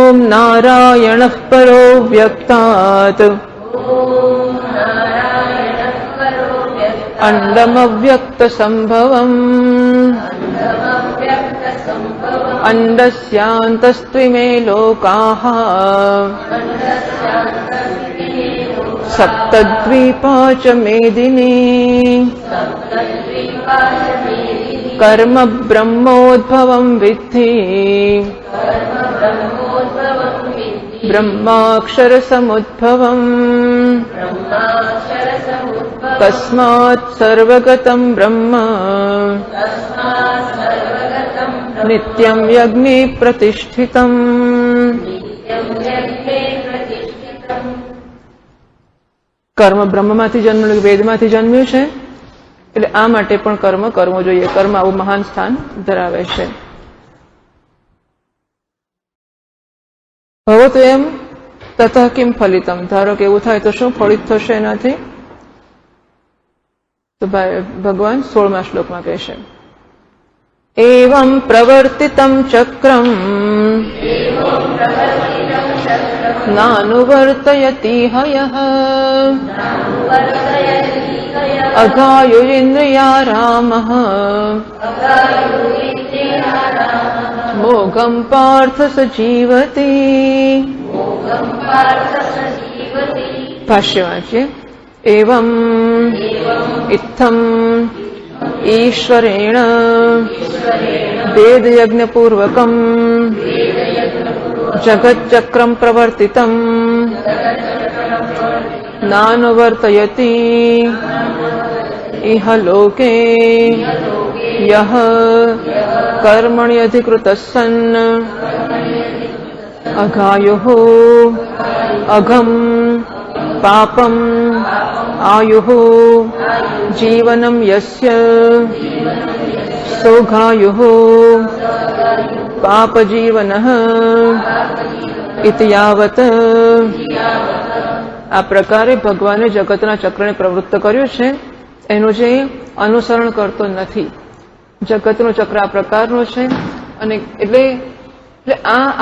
ઓમ નારાયણઃ પરો વ્યક્તાત અંડમવ્યક્ત સંભવમ અંડસ્યાંતસ્ત્વિમે લોકાઃ સપ્તદ્વીપા ચ મેદિની કર્મ બ્રહ્મોદ્ભવમ વિદ્ધિ બ્રહ્માક્ષર સમુદ્ભવમ તસ્માत् સર્વગતં બ્રહ્મ નિત્યં યજ્ઞે પ્રતિષ્ઠિતમ. કર્મ બ્રહ્મમાંથી જન્મેલું, વેદમાંથી જન્મ્યું છે, એટલે આ માટે પણ કર્મ કરવું જોઈએ. કર્મ આવું મહાન સ્થાન ધરાવે છે. હવે તો એમ તતઃ કિમ ફલિતમ, ધારો કે એવું થાય તો શું ફલિત થશે એનાથી? તો ભગવાન 16મા શ્લોકમાં કહેશે, એવં પ્રવર્તિતમ ચક્રમ નાનુવર્તયતિ હયઃ અઘાયુરિન્દ્રિયા રામઃ મોઘમ પાર્થ સજીવતી. ભાષ્ય વાંચીએ. એવં ઇત્થમ ઈશ્વરેણ વેદયજ્ઞપૂર્વકમ જગચ્ચક્રમ પ્રવર્તિતમ નાનુવર્તયતિ ઇહ લોકે યહ કર્મણ્યધિકૃતસ્સન અઘાયુઃ અઘમ પાપમ આયુઃ જીવનમ યસ્ય સૌઘાયુઃ પાપજીવનઃ ઇતિ યાવત. આ પ્રકારે ભગવાને જગતના ચક્રને પ્રવૃત્ત કર્યું છે, એનું જે અનુસરણ કરતો નથી. જગતનું ચક્ર આ પ્રકારનું છે, અને એટલે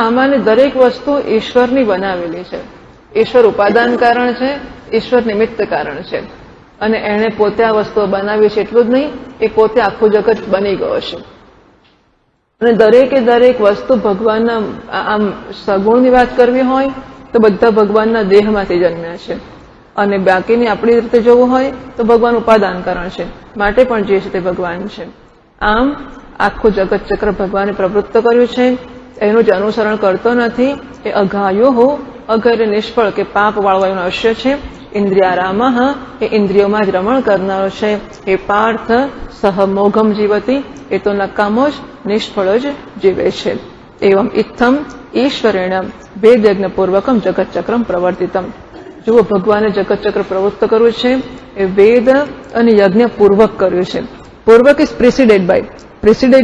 આમાંની દરેક વસ્તુ ઈશ્વરની બનાવેલી છે. ઈશ્વર ઉપાદાન કારણ છે, ઈશ્વર નિમિત્ત કારણ છે, અને એણે પોતે આ વસ્તુઓ બનાવી છે એટલું જ નહીં, એ પોતે આખું જગત બની ગયો છે. અને દરેકે દરેક વસ્તુ ભગવાનના, આમ સગુણની વાત કરવી હોય તો બધા ભગવાનના દેહમાંથી જન્મ્યા છે, અને બાકીની આપણી રીતે જોવું હોય તો ભગવાન ઉપાદાન કારણ છે, માટે પણ જે છે તે ભગવાન છે. આમ આખું જગત ચક્ર ભગવાને પ્રવૃત્ત કર્યું છે, એનું જ અનુસરણ કરતો નથી. એ અઘાયુઃ, અઘર નિષ્ફળ કે પાપ વાળો એનો અવશ્ય છે. ઇન્દ્રિયારામઃ, એ ઇન્દ્રિયોમાં જ રમણ કરનારો છે. એ પાર્થ સહ મોઘમ જીવતી, એ તો નકામો જ નિષ્ફળ જ જીવે છે. એવમ ઇત્થમ ઈશ્વરેણ વેદયજ્ઞપૂર્વકમ જગતચક્રમ પ્રવર્તિતમ. જુઓ, ભગવાને જગતચક્ર પ્રવૃત્ત કર્યું છે એ વેદ અને યજ્ઞ પૂર્વક કર્યું છે. પૂર્વક is preceded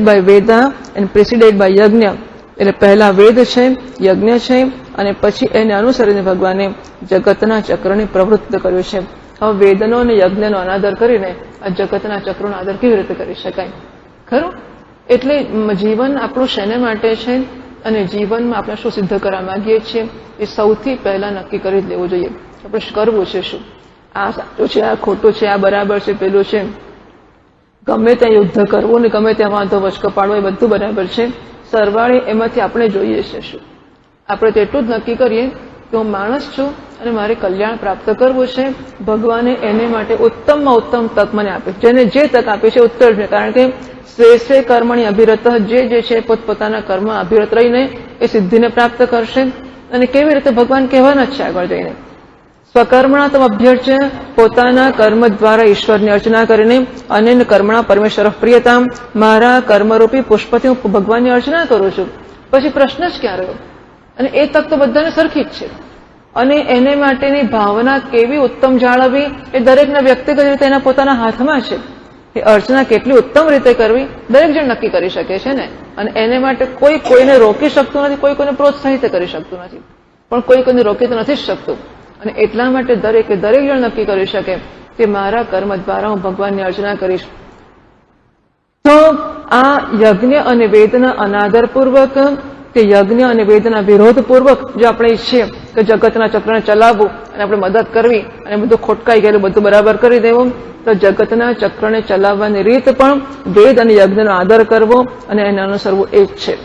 by Veda and preceded by yajna. એટલે પહેલા વેદ છે, યજ્ઞ છે, અને પછી એને અનુસરીને ભગવાને જગતના ચક્રને પ્રવૃત્ત કર્યું છે. હવે વેદનો અને યજ્ઞનો અનાદર કરીને આ જગતના ચક્રનો આદર કેવી રીતે કરી શકાય? ખરું? એટલે જીવન આપણું શેને માટે છે અને જીવનમાં આપણે શું સિદ્ધ કરવા માંગીએ છીએ એ સૌથી પહેલા નક્કી કરી જ લેવું જોઈએ. આપણે કરવું છે શું? આ સાચું છે, આ ખોટું છે, આ બરાબર છે, પેલું છે. ગમે ત્યાં યુદ્ધ કરવું ને ગમે ત્યાં વાંધો વચકો પાડવો એ બધું બરાબર છે. સરવાળે એમાંથી આપણે જોઈએ છે શું? આપણે તો એટલું જ નક્કી કરીએ કે હું માણસ છું અને મારે કલ્યાણ પ્રાપ્ત કરવું છે. ભગવાને એને માટે ઉત્તમમાં ઉત્તમ તક મને આપી, જેને જે તક આપી છે ઉત્તર છે. કારણ કે શ્રેષ્ઠ કર્મણી અભિરત, જે છે પોતપોતાના કર્મ અભિરત રહીને એ સિદ્ધિને પ્રાપ્ત કરશે. અને કેવી રીતે? ભગવાન કહેવાના જ છે આગળ જઈને, સ્વકર્મણા તમ અભ્યર્ચ્ય, પોતાના કર્મ દ્વારા ઈશ્વરની અર્ચના કરીને, અને કર્મણા પરમેશ્વર પ્રિયતામ, મારા કર્મરૂપી પુષ્પથી હું ભગવાનની અર્ચના કરું છું. પછી પ્રશ્ન જ ક્યાં રહ્યો? અને એ તક તો બધાને સરખી જ છે. અને એને માટેની ભાવના કેવી ઉત્તમ જાળવવી એ દરેકના વ્યક્તિગત રીતે એના પોતાના હાથમાં છે. એ અર્ચના કેટલી ઉત્તમ રીતે કરવી દરેક જણ નક્કી કરી શકે છે ને. અને એને માટે કોઈ કોઈને રોકી શકતું નથી, કોઈ કોઈને પ્રોત્સાહિત કરી શકતું નથી, પણ કોઈ કોઈને રોકી તો નથી જ શકતું. અને એટલા માટે દરેકે દરેક જણ નક્કી કરી શકે કે મારા કર્મ દ્વારા હું ભગવાનની અર્ચના કરીશ. તો આ યજ્ઞ અને વેદના અનાદરપૂર્વક કે યજ્ઞ અને વેદના વિરોધપૂર્વક જો આપણે ઈચ્છીએ કે જગતના ચક્રને ચલાવવું અને આપણે મદદ કરવી અને બધું ખોટકાઈ ગયેલું બધું બરાબર કરી દેવું, તો જગતના ચક્રને ચલાવવાની રીત પણ વેદ અને યજ્ઞનો આદર કરવો અને એને અનુસરવું એ જ છે.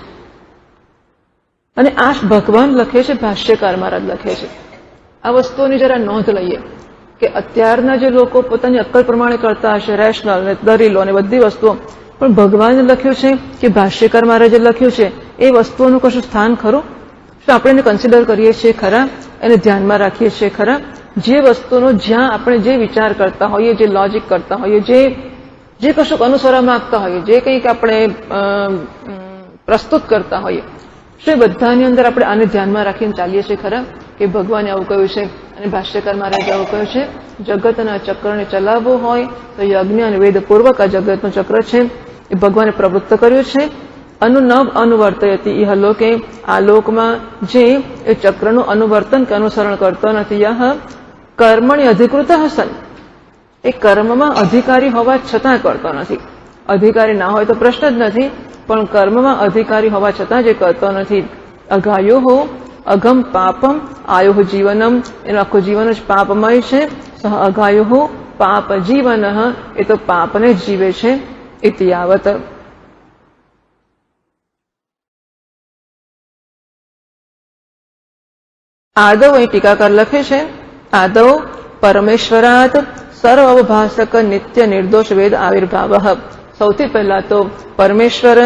અને આ ભગવાન લખે છે, ભાષ્યકાર મહારાજ લખે છે. આ વસ્તુઓની જરા નોંધ લઈએ કે અત્યારના જે લોકો પોતાની અક્કલ પ્રમાણે કરતા હશે, રેશનલ ને દલીલો અને બધી વસ્તુઓ, પણ ભગવાને લખ્યું છે કે ભાષ્યકાર મહારાજે લખ્યું છે એ વસ્તુઓનું કશું સ્થાન ખરું? શું આપણે એને કન્સિડર કરીએ છીએ ખરા? એને ધ્યાનમાં રાખીએ છીએ ખરા? જે વસ્તુનો જ્યાં આપણે જે વિચાર કરતા હોઈએ, જે લોજિક કરતા હોઈએ, જે કશુંક અનુસરવા માંગતા હોઈએ, જે કંઈક આપણે પ્રસ્તુત કરતા હોઈએ, શું એ બધાની અંદર આપણે આને ધ્યાનમાં રાખીને ચાલીએ છીએ ખરા? કે ભગવાને આવું કહ્યું છે અને ભાષ્યકાર મહારાજે આવું કહ્યું છે, જગતના ચક્રને ચલાવવું હોય તો યજ્ઞ અને વેદપૂર્વક આ જગતનું ચક્ર છે એ ભગવાને પ્રવૃત્ત કર્યું છે. અનુનવ અનુવર્તયતિ ઇહ લોકે, આ લોકમાં જે એ ચક્રનું અનુવર્તન કે અનુસરણ કરતો નથી. યહ કર્મણી અધિકૃત હસન, એ કર્મમાં અધિકારી હોવા છતાં કરતો નથી. અધિકારી ના હોય તો પ્રશ્ન જ નથી, પણ કર્મમાં અધિકારી હોવા છતાં જે કરતો નથી. અગાયો અઘમ પાપમ આયો જીવનમ, એનું આખું જીવન જ પાપમય છે. સહ અગાયો પાપ જીવન, એ તો પાપને જ જીવે છે. ઇતિ યાવત. આદવ અહીં ટીકાકાર લખે છે, આદવ પરમેશ્વરાત સર્વ અવભાષક નિત્ય નિર્દોષ વેદ આવિર્ભાવ. સૌથી પહેલા તો પરમેશ્વર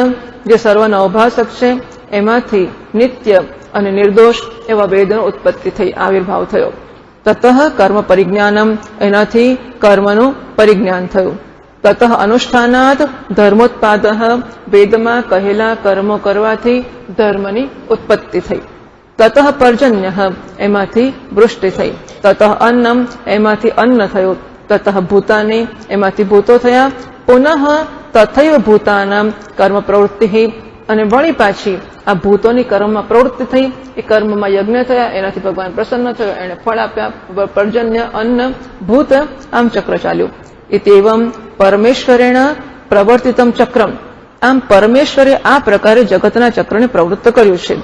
જે સર્વનો અવભાષક છે એમાંથી નિત્ય અને નિર્દોષ એવા વેદનો ઉત્પત્તિ થઈ, આવિર્ભાવ થયો. તતઃ કર્મ પરિજ્ઞાનમ, એનાથી કર્મનું પરિજ્ઞાન થયું. તતઃ અનુષ્ઠાનાત ધર્મોત્પાદ, વેદમાં કહેલા કર્મો કરવાથી ધર્મની ઉત્પત્તિ થઈ. તતઃ પર્જન્ય, એમાંથી વૃષ્ટિ થઈ. તતઃ અન્નમ, એમાંથી અન્ન થયું. તતઃ ભૂતાની, એમાંથી ભૂતો થયા. પુનઃ તથૈવ ભૂતાનામ કર્મ પ્રવૃત્તિ, અને વળી પાછી આ ભૂતોની કર્મમાં પ્રવૃત્તિ થઈ, એ કર્મમાં યજ્ઞ થયા, એનાથી ભગવાન પ્રસન્ન થયો, એને ફળ આપ્યા. પર્જન્ય, અન્ન, ભૂત, આમ ચક્ર ચાલ્યું. ઇતેવમ પરમેશ્વરેણ પ્રવર્તિતમ ચક્રમ, આમ પરમેશ્વરે આ પ્રકારે જગતના ચક્રને પ્રવૃત્ત કર્યું છે.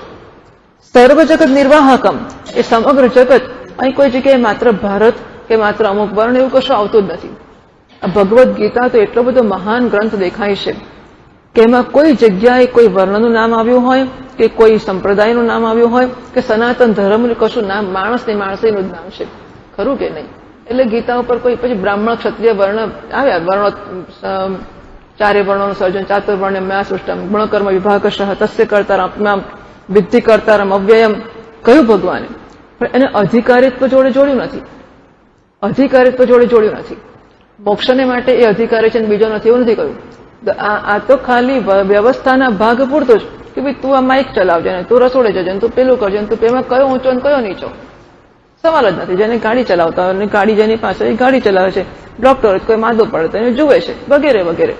સર્વ જગત નિર્વાહકમ, એ સમગ્ર જગત, અહીં કોઈ જગ્યાએ માત્ર ભારત કે માત્ર અમુક વર્ણ એવું કશું આવતું જ નથી. આ ભગવદ્ ગીતા તો એટલો બધો મહાન ગ્રંથ દેખાય છે કે એમાં કોઈ જગ્યાએ કોઈ વર્ણનું નામ આવ્યું હોય કે કોઈ સંપ્રદાયનું નામ આવ્યું હોય કે સનાતન ધર્મનું કશું નામ, માણસનું જ નામ છે, ખરું કે નહીં? એટલે ગીતા ઉપર કોઈ પછી બ્રાહ્મણ ક્ષત્રિય વર્ણ આવ્યા, વર્ણો ચારે વર્ણોનું સર્જન, ચાતુર્વર્ણ્યમ મયા સૃષ્ટમ ગુણકર્મ વિભાગશઃ તસ્ય કર્તારમ વિદ્ધિ કર્તારમ અવ્યયમ કહ્યું ભગવાને, પણ એને અધિકારિત્વ જોડે જોડ્યું નથી. અધિકારિત્વ જોડે જોડ્યું નથી. મોક્ષને માટે એ અધિકારી છે બીજો નથી, એવું નથી કહ્યું. આ તો ખાલી વ્યવસ્થાના ભાગ પૂરતો જ કે ભાઈ તું આ માઇક ચલાવજે ને, તું રસોડે જજે ને, તું પેલું કરજે ને, તું પેમાં કયો ઊંચો ને કયો નીચો, સવાલ જ નથી. જેને ગાડી ચલાવતા હોય, ગાડી જેની પાસે એ ગાડી ચલાવે છે, ડોક્ટર કોઈ માદો પડે તો એને જુએ છે, વગેરે વગેરે.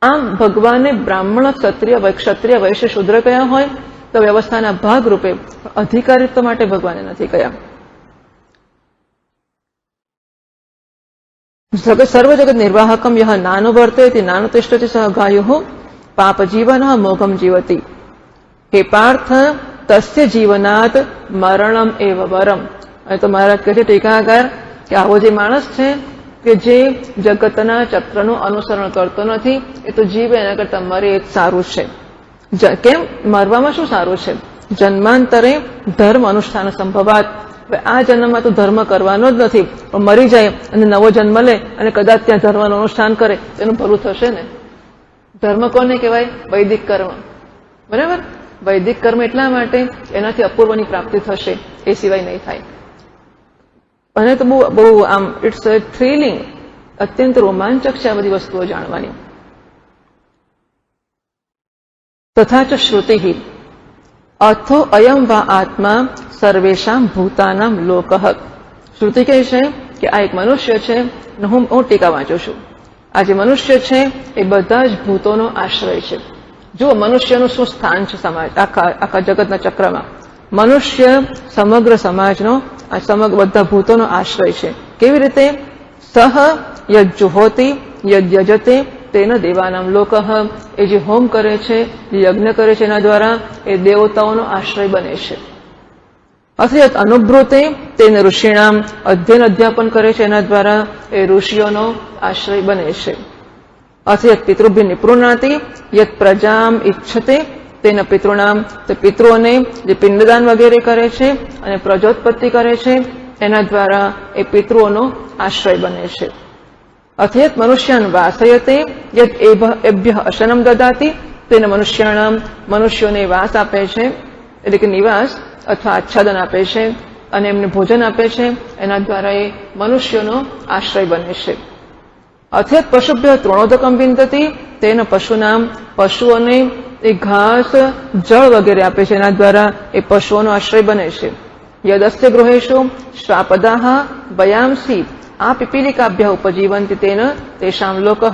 આમ ભગવાને બ્રાહ્મણ, ક્ષત્રિય, વૈશ્ય, શૂદ્ર કયા હોય તો વ્યવસ્થાના ભાગ રૂપે, અધિકારિત્વ માટે ભગવાને નથી કયા. સર્વ જગત નિર્વાહકમ યહ નાનો વર્તયતિ નાનો તિષ્ઠતિ સહ ગાયો પાપ જીવન મોઘમ જીવતી. હે પાર્થ, તસ્ય જીવનાત મરણમ એવ વરમ. અને તો મહારાજ કહે છે ટીકાકાર કે આવો જે માણસ છે કે જે જગતના ચક્રનું અનુસરણ કરતો નથી, એ તો જીવે એના કરતા મરે એ જ સારું છે. કેમ? મરવામાં શું સારું છે? જન્માંતરે ધર્મ અનુષ્ઠાન સંભવાત. આ જન્મમાં તો ધર્મ કરવાનો જ નથી, પણ મરી જાય અને નવો જન્મ લે અને કદાચ ત્યાં ધર્મનું અનુષ્ઠાન કરે એનું ભલું થશે ને. ધર્મ કોને કહેવાય? વૈદિક કર્મ, બરાબર? વૈદિક કર્મ એટલા માટે એનાથી અપૂર્વની પ્રાપ્તિ થશે, એ સિવાય નહીં થાય. અને તો બહુ આમ ઇટ્સ થ્રિલિંગ, અત્યંત રોમાંચક છે આ બધી વસ્તુઓ જાણવાની. તથા ચ શ્રુતિ અથો અયમ વા આત્મા સર્વેશામ ભૂતાનામ લોકઃ. શ્રુતિ કહે છે કે આ એક મનુષ્ય છે, હું ટીકા વાંચું છું. આ જે મનુષ્ય છે એ બધા જ ભૂતોનો આશ્રય છે. જુઓ મનુષ્યનું શું સ્થાન છે સમાજ, આખા જગતના ચક્રમાં. મનુષ્ય સમગ્ર સમાજનો, આ સમગ્ર બધા ભૂતોનો આશ્રય છે. કેવી રીતે? સહ યજ્જુહોતિ યજ્યજતે તેન દેવાનામ લોકઃ, એ જે હોમ કરે છે, જે યજ્ઞ કરે છે, એના દ્વારા એ દેવતાઓનો આશ્રય બને છે. અથયત અનુભ્રુતે તેન ઋષિણામ, અધ્યયન અધ્યાપન કરે છે, એના દ્વારા એ ઋષિઓનો આશ્રય બને છે. અથયત પિતૃભ્ય નિપૃણાતિ યત પ્રજામ ઈચ્છતે તેના પિતૃનામ, તો પિતૃઓને જે પિંડદાન વગેરે કરે છે અને પ્રજોત્પત્તિ કરે છે, એના દ્વારા એ પિતૃઓનો આશ્રય બને છે. અથયત મનુષ્યાન વાસયતે યત એભ્ય અશનમ દદાતિ તેને મનુષ્યાણામ, મનુષ્યોને વાસ આપે છે, એટલે કે નિવાસ અથવા આચ્છાદન આપે છે અને એમને ભોજન આપે છે, એના દ્વારા એ મનુષ્યોનો આશ્રય બને છે. અથયત પશુભ્ય તૃણોદકમ વિંદતી તેના પશુનામ, પશુઓને એ ઘાસ જળ વગેરે આપે છે, એના દ્વારા એ પશુઓનો આશ્રય બને છે. યદસ્ય ગૃહેશુ શ્વાપદાહ વયાંસી આ પીપીલિકાભ્ય ઉપજીવંતી તેન તેષામ લોકઃ,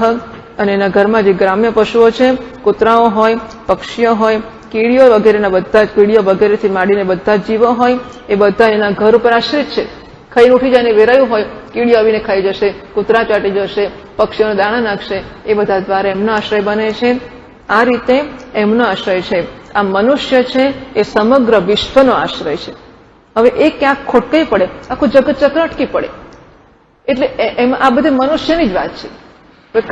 અને એના ઘરમાં જે ગ્રામ્ય પશુઓ છે, કૂતરાઓ હોય, પક્ષીઓ હોય, કીડીઓ વગેરેના બધા જ કીડીઓ વગેરેથી માંડીને બધા જ જીવો હોય, એ બધા એના ઘર ઉપર આશ્રિત છે. ખાઈને ઉઠી જાય ને વેરાયું હોય, કીડીઓ આવીને ખાઈ જશે, કૂતરા ચાટી જશે, પક્ષીઓને દાણા નાખશે, એ બધા દ્વારા એમનો આશ્રય બને છે. આ રીતે એમનો આશ્રય છે. આ મનુષ્ય છે એ સમગ્ર વિશ્વનો આશ્રય છે. હવે એ ક્યાંક ખોટકાઈ પડે, આખું જગત ચક્ર અટકી પડે, એટલે એમાં આ બધી મનુષ્યની જ વાત છે.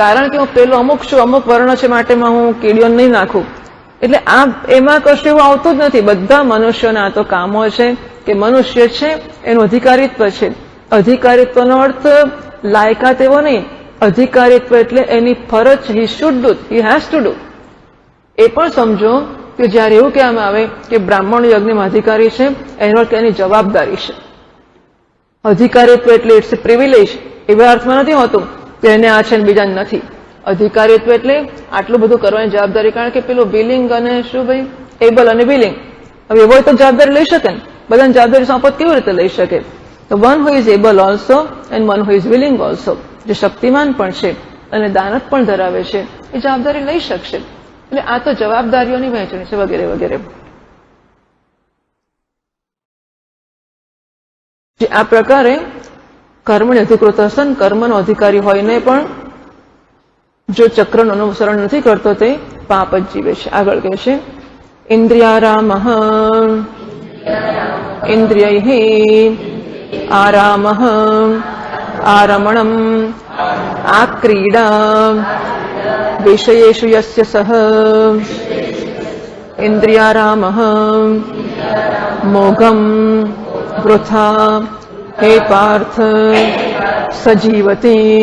કારણ કે હું પેલો અમુક છું, અમુક વર્ણ છે માટેમાં હું કીડીઓને નહીં નાખું, એટલે આ એમાં કશું એવું આવતું જ નથી. બધા મનુષ્યોના આ તો કામો છે કે મનુષ્ય છે એનું અધિકારીત્વ છે. અધિકારીત્વનો અર્થ લાયકાત એવો નહીં, અધિકારીત્વ એટલે એની ફરજ, he should do, he has to do. એ પણ સમજો કે જયારે એવું કહેવામાં આવે કે બ્રાહ્મણ યજ્ઞમાં અધિકારી છે, એનો અર્થ એની જવાબદારી છે. અધિકારીત્વ એટલે ઇટ્સ એ પ્રિવિલેજ, એવા અર્થમાં નથી હોતું કે એને આ છે ને બીજાને નથી. અધિકારીત્વ એટલે આટલું બધું કરવાની જવાબદારી. કારણ કે પેલું વિલિંગ અને શું ભાઈ, એબલ અને વિલિંગ, હવે એવો તો જવાબદારી લઈ શકે ને, બધાને જવાબદારી સોંપત કેવી રીતે લઈ શકે? તો one who is able also and one who is willing also, જે શક્તિમાન પણ છે અને દાનત પણ ધરાવે છે, એ જવાબદારી લઈ શકશે. એટલે આ તો જવાબદારીઓની વહેંચણી છે વગેરે વગેરે. આ પ્રકારે કર્મની અધિકૃત હસન, કર્મનો અધિકારી હોઈને પણ જો ચક્રનું અનુસરણ નથી કરતો તે પાપ જ જીવે છે. આગળ કહે છે ઇન્દ્રિયારામ ઇન્દ્રિયૈ આરામ આરમણમ આક્રીડા વિષયેષુ યસ્ય સહ ઇન્દ્રિયારામ મોઘમ વૃથા હે પાર્થ સજીવતી.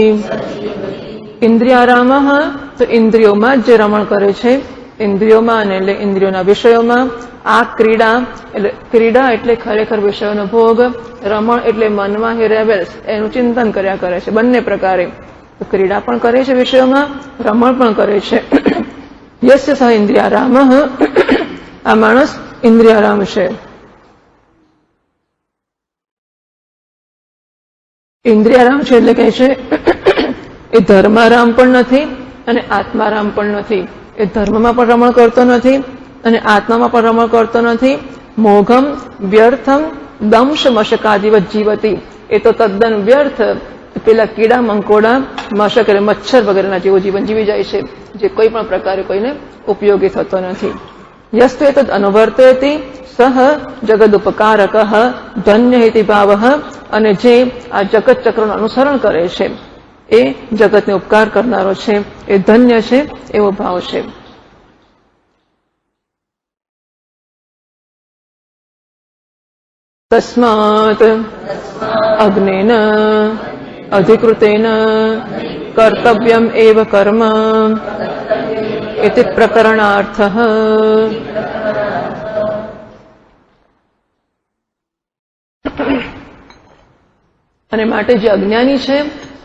ઇન્દ્રિયારામ, તો ઇન્દ્રિયોમાં જ જે રમણ કરે છે, ઇન્દ્રિયોમાં અને એટલે ઇન્દ્રિયોના વિષયોમાં. આ ક્રીડા એટલે ક્રીડા એટલે ખરેખર વિષયોનો ભોગ, રમણ એટલે મનમાં હે રેવેલ્સ, એનું ચિંતન કર્યા કરે છે. બંને પ્રકારે તો ક્રીડા પણ કરે છે વિષયોમાં, રમણ પણ કરે છે. યસ્ય સહ ઇન્દ્રિયારામ, આ માણસ ઇન્દ્રિયારામ છે. ઇન્દ્રિયારામ છે એટલે કહે છે એ ધર્મારામ પણ નથી અને આત્મારામ પણ નથી. એ ધર્મમાં પણ રમણ કરતો નથી અને આત્મામાં પણ રમણ કરતો નથી. મોઘમ વ્યર્થમ દંશ મશકાદિવત જીવતી, એ તો તદ્દન વ્યર્થ, પેલા કીડા મંકોડા મશક એટલે મચ્છર વગેરેના જેવું જીવન જીવી જાય છે, જે કોઈ પણ પ્રકારે કોઈને ઉપયોગી થતો નથી. યસ્તુ એતદ અનુવર્તયતિ સહ જગદુપકારક ધન્ય હિતિ ભાવ, અને જે આ જગત ચક્રનું અનુસરણ કરે છે એ જગતને ઉપકાર કરનારો છે, એ ધન્ય છે એવો ભાવ છે. તસ્માત અગ્નેન અધિકૃતેન કર્તવ્યમ એવ કર્મ ઇતિ પ્રકરણાર્થઃ. અને માટે જે અજ્ઞાની છે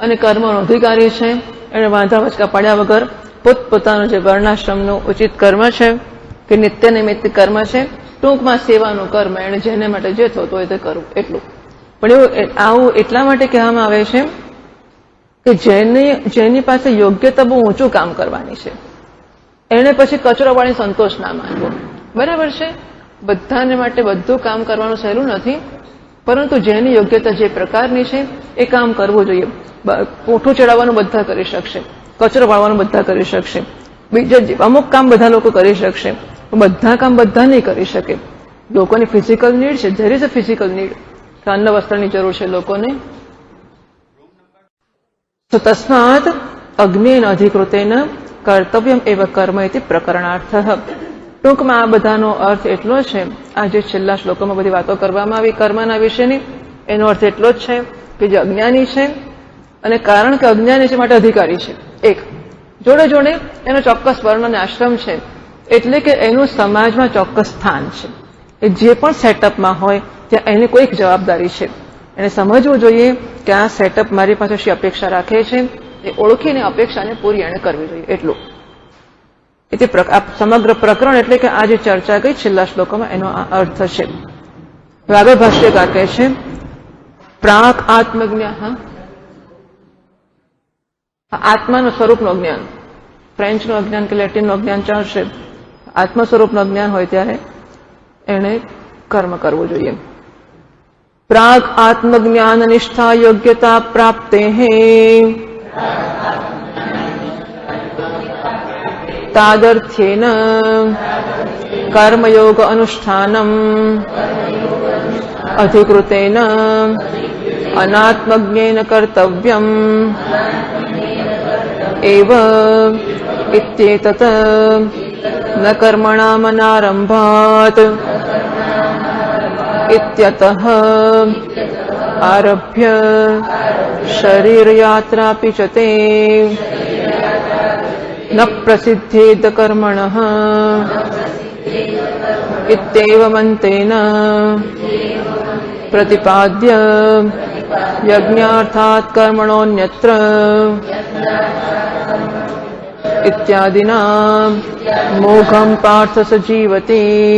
અને કર્મનો અધિકારી છે, એને વાંધા વચકા પાડ્યા વગર પોતપોતાનું જે વર્ણાશ્રમનું ઉચિત કર્મ છે કે નિત્ય નિમિત્ત કર્મ છે, ટૂંકમાં સેવાનું કર્મ, એને જેને માટે જે થતું હોય તે કરવું, એટલું. પણ એવું આવું એટલા માટે કહેવામાં આવે છે કે જેની પાસે યોગ્યતા બહુ ઊંચું કામ કરવાની છે, એને પછી કચરો વાળી સંતોષ ના માનવો. બરાબર છે, બધાને માટે બધું કામ કરવાનું સહેલું નથી, પરંતુ જેની યોગ્યતા જે પ્રકારની છે એ કામ કરવું જોઈએ. પૂઠું ચડાવવાનું બધા કરી શકશે, કચરો વાળવાનું બધા કરી શકશે, બીજા અમુક કામ બધા લોકો કરી શકશે, બધા કામ બધા નહીં કરી શકે. લોકોની ફિઝિકલ નીડ છે, there is a physical need, અન્ન વસ્ત્રની જરૂર છે લોકોને. તો તસ્માત અગ્નિન અધિકૃતેન કર્તવ્યમ એવ કર્મ ઇતિ પ્રકરણાર્થ. ટૂંકમાં આ બધાનો અર્થ એટલો છે, આ જે છેલ્લા શ્લોકોમાં બધી વાતો કરવામાં આવી કર્મના વિશેની, એનો અર્થ એટલો જ છે કે જે અજ્ઞાની છે, અને કારણ કે અજ્ઞાની છે માટે અધિકારી છે એક, જોડે જોડે એનો ચોક્કસ વર્ણ અને આશ્રમ છે, એટલે કે એનું સમાજમાં ચોક્કસ સ્થાન છે. એ જે પણ સેટઅપમાં હોય ત્યાં એની કોઈક જવાબદારી છે. એને સમજવું જોઈએ કે આ સેટઅપ મારી પાસે શી અપેક્ષા રાખે છે, એ ઓળખીને અપેક્ષાને પૂરી એને કરવી જોઈએ એટલું. એટલે સમગ્ર પ્રકરણ એટલે કે આ જે ચર્ચા ગઈ છેલ્લા શ્લોકોમાં એનો આ અર્થ છે. આગળ ભાષ્યકાર કહે છે પ્રાક આત્મજ્ઞાન, આત્માનું સ્વરૂપનું જ્ઞાન, ફ્રેન્ચનું અજ્ઞાન કે લેટિનનું અજ્ઞાન ચાલશે, આત્મ સ્વરૂપનું જ્ઞાન હોય ત્યારે એને કર્મ કરવું જોઈએ. પ્રાગ આત્મજ્ઞાન નિષ્ઠા યોગ્યતા પ્રાપ્તે તાદર્થ્યેન કર્મયોગ અનુષ્ઠાનમ અધિકૃતેન અનાત્મજ્ઞેન કર્તવ્યમ એવ ઇત્યેતત ન કર્મણામનારંભાત ઇત્યતઃ આરભ્ય શરીરયાત્રાપી ચ તે ન પ્રસિદ્ધેદ કર્મણઃ ઇત્યેવમંતેન પ્રતિપાદ્ય યજ્ઞાર્થાત કર્મણોન્યત્ર ઇત્યાદિના મોઘમ પાર્થ સજીવતી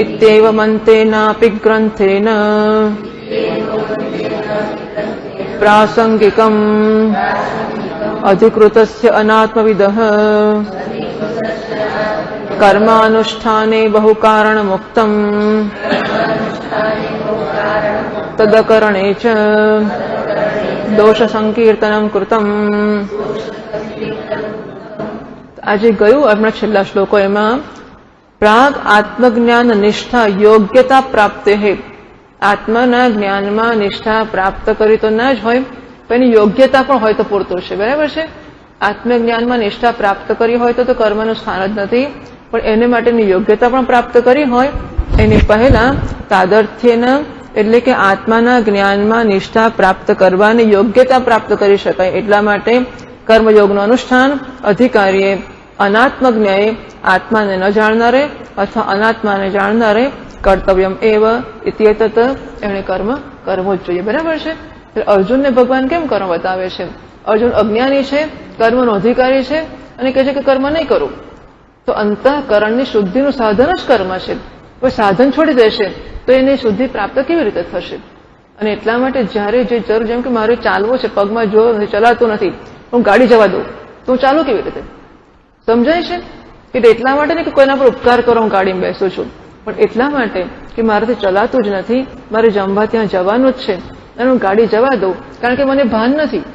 ઇત્યેવમંતેનાપી ગ્રંથેન પ્રાસંગિકમ અધિકૃતસ્ય અનાત્મવિદઃ કર્માનુષ્ઠાને બહુકારણમુક્તમ તદકરણે ચ દોષ સંકીર્તનમ કૃતમ. આજે ગયું આપણા છેલ્લા શ્લોકો એમાં પ્રાગ આત્મજ્ઞાન નિષ્ઠા યોગ્યતા પ્રાપ્તે હે, આત્માના જ્ઞાનમાં નિષ્ઠા પ્રાપ્ત કરી તો ના જ હોય, પણ એની યોગ્યતા પણ હોય તો પૂરતું છે. બરાબર છે, આત્મજ્ઞાનમાં નિષ્ઠા પ્રાપ્ત કરી હોય તો કર્મનું સ્થાન જ નથી, પણ એને માટેની યોગ્યતા પણ પ્રાપ્ત કરી હોય એની પહેલા તાદર્થ્યના એટલે કે આત્માના જ્ઞાનમાં નિષ્ઠા પ્રાપ્ત કરવાની યોગ્યતા પ્રાપ્ત કરી શકાય એટલા માટે કર્મયોગનું અનુષ્ઠાન અધિકારીએ અનાત્મજ્ઞએ આત્માને ન જાણનારે અથવા અનાત્માને જાણનારે કર્તવ્યમ એવ ઇત્યેતત એણે કર્મ કરવું જ જોઈએ. બરાબર છે. અર્જુનને ભગવાન કેમ કર્મ બતાવે છે? અર્જુન અજ્ઞાની છે, કર્મનો અધિકારી છે અને કહે છે કે કર્મ નહીં કરું. તો અંતઃકરણની શુદ્ધિનું સાધન જ કર્મ છે. કોઈ સાધન છોડી દેશે તો એની શુદ્ધિ પ્રાપ્ત કેવી રીતે થશે? અને એટલા માટે જ્યારે જે જરૂર, જેમ કે મારે ચાલવું છે, પગમાં જોર નથી, ચલાતું નથી, હું ગાડી જવા દઉં તો હું ચાલુ કેવી રીતે? સમજાય છે કે એટલા માટે નહીં કે કોઈના પર ઉપકાર કરો હું ગાડીમાં બેસું છું, પણ એટલા માટે કે મારાથી ચલાતું જ નથી, મારે જમવા ત્યાં જવાનું જ છે અને હું ગાડી જવા દઉં કારણ કે મને ભાન નથી.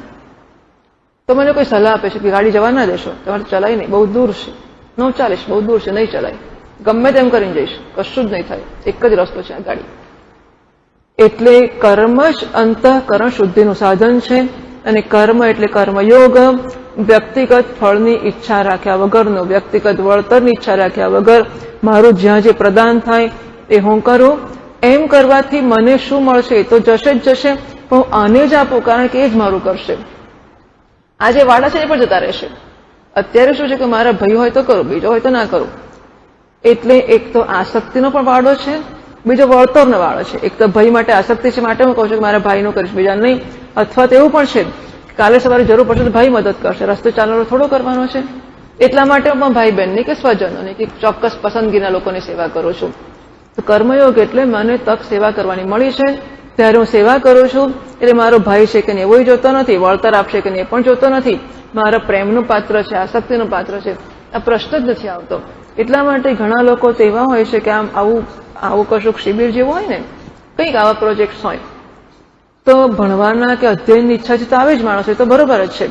તો મને કોઈ સલાહ આપે છે કે ગાડી જવા ના દેશો, તમારે ચલાય નહીં, બહુ દૂર છે, ન ચાલીશ, બહુ દૂર છે, નહીં ચલાય, ગમે તેમ કરીને જઈશ, કશું જ નહીં થાય, એક જ રસ્તો છે આ ગાડી. એટલે કર્મ જ અંતઃકરણ શુદ્ધિનું સાધન છે. અને કર્મ એટલે કર્મયોગ, વ્યક્તિગત ફળની ઈચ્છા રાખ્યા વગરનો, વ્યક્તિગત વળતરની ઈચ્છા રાખ્યા વગર મારું જ્યાં જે પ્રદાન થાય એ હું કરું. એમ કરવાથી મને શું મળશે? એ તો જશે જ જશે, પણ હું આને જ આપું કારણ કે એ જ મારું કરશે. આ જે વાડા છે એ પણ જતા રહેશે. અત્યારે શું છે કે મારા ભાઈ હોય તો કરું, બીજો હોય તો ના કરું. એટલે એક તો આસક્તિનો પણ વાડો છે, બીજો વળતરનો વાડો છે. એક તો ભાઈ માટે આસક્તિ છે માટે હું કહું છું કે મારા ભાઈનું કરીશ, બીજા નહીં. અથવા તો એવું પણ છે કાલે સવારે જરૂર પડશે તો ભાઈ મદદ કરશે, રસ્તે ચાલવાનો થોડો કરવાનો છે, એટલા માટે હું ભાઈ બહેનની કે સ્વજનોની કે ચોક્કસ પસંદગીના લોકોની સેવા કરું છું. તો કર્મયોગ એટલે મને તક સેવા કરવાની મળી છે ત્યારે હું સેવા કરું છું. એટલે મારો ભાઈ છે કે નહીં એવું જોતો નથી, વળતર આપશે કે નહીં એ પણ જોતો નથી, મારા પ્રેમનું પાત્ર છે, આસક્તિનું પાત્ર છે, આ પ્રશ્ન જ નથી આવતો. એટલા માટે ઘણા લોકો તો એવા હોય છે કે આમ આવું કશુંક શિબિર જેવું હોય ને, કંઈક આવા પ્રોજેક્ટ હોય તો ભણવાના કે અધ્યયનની ઈચ્છા છે તો આવે જ માણસ, એ તો બરોબર જ છે.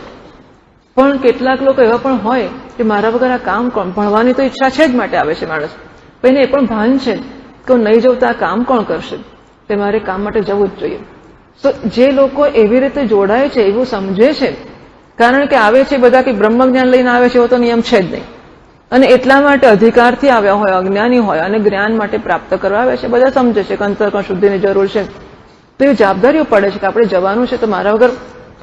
પણ કેટલાક લોકો એવા પણ હોય કે મારા વગર આ કામ કોણ, ભણવાની તો ઈચ્છા છે જ માટે આવે છે માણસ, પણ એને એ પણ ભાન છે કે હું નહીં જઉં તો આ કામ કોણ કરશે, તે મારે કામ માટે જવું જ જોઈએ. તો જે લોકો એવી રીતે જોડાય છે, એવું સમજે છે, કારણ કે આવે છે બધા કે બ્રહ્મ જ્ઞાન લઈને આવે છે એવો તો નિયમ છે જ નહીં, અને એટલા માટે અધિકારથી આવ્યા હોય, અજ્ઞાની હોય અને જ્ઞાન માટે પ્રાપ્ત કરવા આવે છે, બધા સમજે છે કે અંતઃકરણ શુદ્ધિની જરૂર છે. તો એ જવાબદારીઓ પડે છે કે આપણે જવાનું છે, તો મારા વગર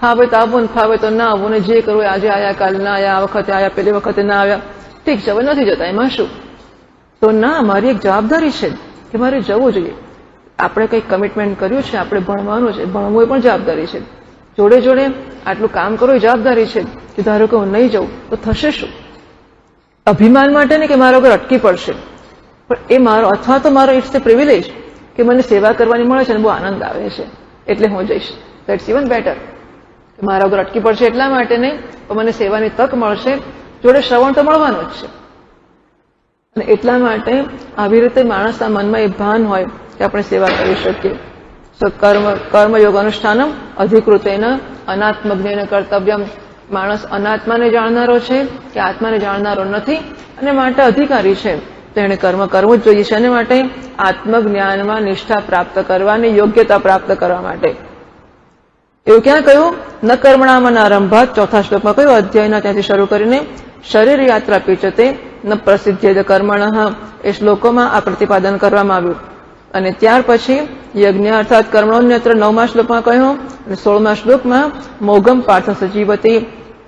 ફાવે તો આવવું ને ફાવે તો ના આવવું, ને જે કરવું આજે આયા કાલે ના આયા, આ વખતે આયા પેલી વખતે ના આવ્યા, ઠીક છે હવે નથી જતા, એમાં શું? તો ના, મારી એક જવાબદારી છે કે મારે જવું જોઈએ. આપણે કંઈક કમિટમેન્ટ કર્યું છે, આપણે ભણવાનું છે, ભણવું એ પણ જવાબદારી છે. જોડે જોડે આટલું કામ કરવું એ જવાબદારી છે કે ધારો કે હું નહીં જાઉં તો થશે શું? અભિમાન માટે ને કે મારા વગર અટકી પડશે, પણ એ મારો, અથવા તો મારો ઇટ્સ એ પ્રિવિલેજ કે મને સેવા કરવાની મળે છે અને બહુ આનંદ આવે છે એટલે હું જઈશ. That's even better. મારા વગર અટકી પડશે એટલા માટે નહીં, પણ મને સેવાની તક મળશે, જોડે શ્રવણ તો મળવાનું જ છે. અને એટલા માટે આવી રીતે માણસના મનમાં એ ભાન હોય કે આપણે સેવા કરી શકીએ. કર્મયોગ અનુષ્ઠાનમ અધિકૃતેન અનાત્મજ્ઞેન કર્તવ્યમ. માણસ અનાત્માને જાણનારો છે કે આત્માને જાણનારો નથી, અને માટે અધિકારી છે, તો એને કર્મ કરવું જ જોઈએ છે. અને માટે આત્મજ્ઞાનમાં નિષ્ઠા પ્રાપ્ત કરવાની યોગ્યતા પ્રાપ્ત કરવા માટે. એવું ક્યાં કહ્યું? ન કર્મણામાં આરંભાત, ચોથા શ્લોકમાં કહ્યું, અધ્યાયના ત્યાંથી શરૂ કરીને શરીર યાત્રા પીચતે ન પ્રસિદ્ધ્ય કર્મણ, એ શ્લોકોમાં આ પ્રતિપાદન કરવામાં આવ્યું. અને ત્યાર પછી યજ્ઞ અર્થાત કર્મણોન્યત્ર 9મા શ્લોકમાં કહ્યું, અને 16મા શ્લોકમાં મોઘમ પાર્થ સજીવતી.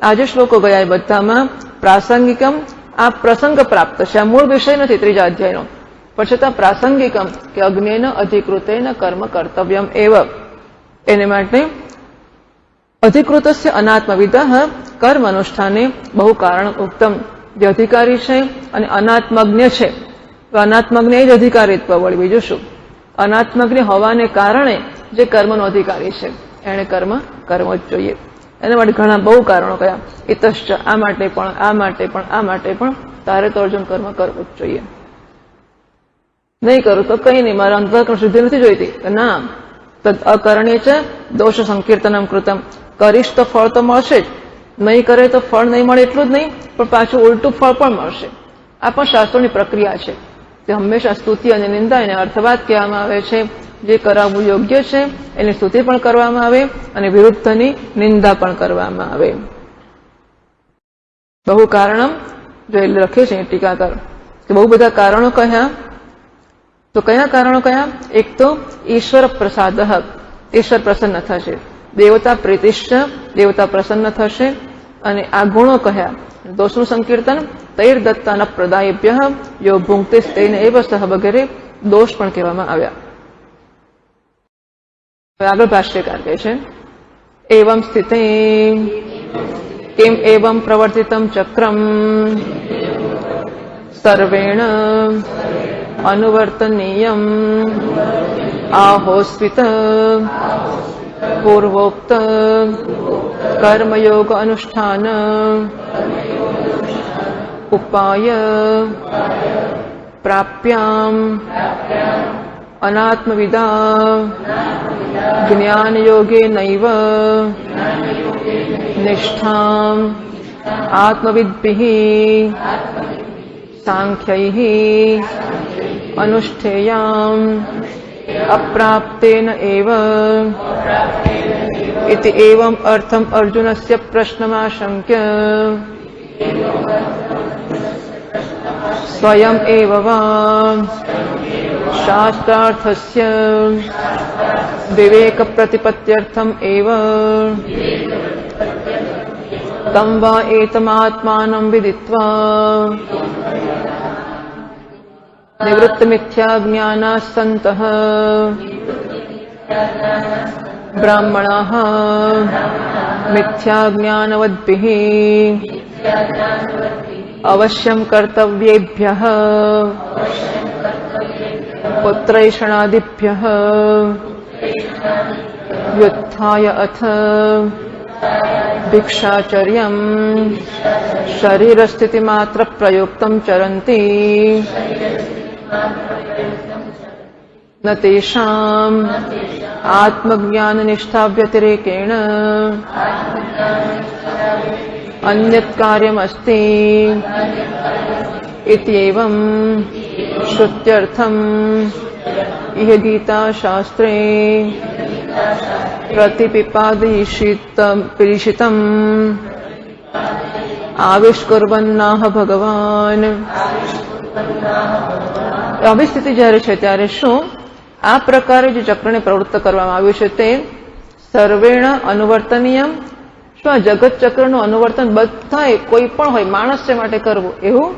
આ જે શ્લોકો ગયા એ બધામાં પ્રાસંગિકમ, આ પ્રસંગ પ્રાપ્ત છે, આ મૂળ વિષય નથી ત્રીજા અધ્યાયનો, પણ છતાં પ્રાસંગિકમ કે અગ્નેન અધિકૃતેન કર્મ કર્તવ્યમ એવ. એને માટે અધિકૃતસ્ય અનાત્મવિદઃ કર્મ અનુષ્ઠાને બહુ કારણ ઉત્તમ. જે અધિકારી છે અને અનાત્મજ્ઞ છે, તો અનાત્મજ્ઞ એ જ અધિકારીત્વ વળી, બીજું શું? અનાત્મજ્ઞ હોવાને કારણે જે કર્મનો અધિકારી છે એણે કર્મ કરવો જ જોઈએ. એના માટે ઘણા બહુ કારણો કયા, ઇતશ્ચ, આ માટે પણ, આ માટે પણ, આ માટે પણ તારે તો અર્જુન કર્મ કરવું જ જોઈએ. નહીં કરું તો કઈ નહીં, મારા અંતઃકરણ શુદ્ધિ નથી જોઈતી, ના, તદ અકરણે છે દોષ સંકીર્તનમ કૃતમ. કરીશ તો ફળ તો મળશે જ, નહીં કરે તો ફળ નહીં મળે એટલું જ નહીં, પણ પાછું ઉલટું ફળ પણ મળશે. આ પણ શાસ્ત્રોની પ્રક્રિયા છે. તે હંમેશા સ્તુતિ અને નિંદા એને અર્થવાદ કહેવામાં આવે છે. જે કરાવવું યોગ્ય છે એની સ્તુતિ પણ કરવામાં આવે અને વિરુદ્ધની નિંદા પણ કરવામાં આવે. બહુ કારણમ, જો એ લખે છે ટીકાકાર કે બહુ બધા કારણો કહ્યા. તો કયા કારણો કયા? એક તો ઈશ્વર પ્રસાદ, ઈશ્વર પ્રસન્ન થશે. દેવતા પ્રીતિશ્ચ, દેવતા પ્રસન્ન થશે. અને આ ગુણો કહ્યા. દોષનું સંકીર્તન, તૈર દત્તાના પ્રદાયભ્ય યો ભુંક્તે તેન એવ સહ વગેરે દોષ પણ કહેવામાં આવ્યા. આગળ ભાષ્યકાર કહે છે, એવમ સ્થિતે કિમ એવમ પ્રવર્તિતમ ચક્રમ સર્વેણ અનુવર્તનીયમ આહોસ્વિત પૂર્વોક્ત કર્મયોગ અનુષ્ઠાન ઉપાય પ્રાપ્યામ અનાત્મવિદા જ્ઞાનયોગે નૈવ નિષ્ઠામ આત્મવિદ્ભિઃ સાંખ્યૈઃ અનુષ્ઠેયામ અપ્રાપ્તેન એવ इति एवं अर्थम अर्जुनस्य प्रश्नमाशंक्य स्वयं एव वा शास्त्रार्थस्य विवेक प्रतिपत्त्यर्थम एव तम वा एतमात्मानं विदित्वा निवृत्त मिथ्या ज्ञानास्सन्तः ब्राह्मणाः मिथ्या ज्ञानवद्भिः अवश्यं कर्तव्येभ्यः पुत्रैषणादिभ्यः व्युत्थाय अथ भिक्षाचर्यं शरीरस्थितिमात्र प्रयुक्तं चरन्ति न तेषाम् आत्मज्ञाननिष्ठा व्यतिरेकेण अन्यत् कार्यमस्ति इत्येवं श्रुत्यर्थम् इह गीताशास्त्रे प्रतिपिपादयिषितम् आविष्कुर्वन्नाह ભગવાન. આવી સ્થિતિ જયારે છે ત્યારે શું આ પ્રકારે જે ચક્રને પ્રવૃત્ત કરવામાં આવ્યું છે તે સર્વેણ અનુવર્તનીયમ, શું આ જગત ચક્રનું અનુવર્તન બધાએ કોઈ પણ હોય માણસ છે માટે કરવું એવું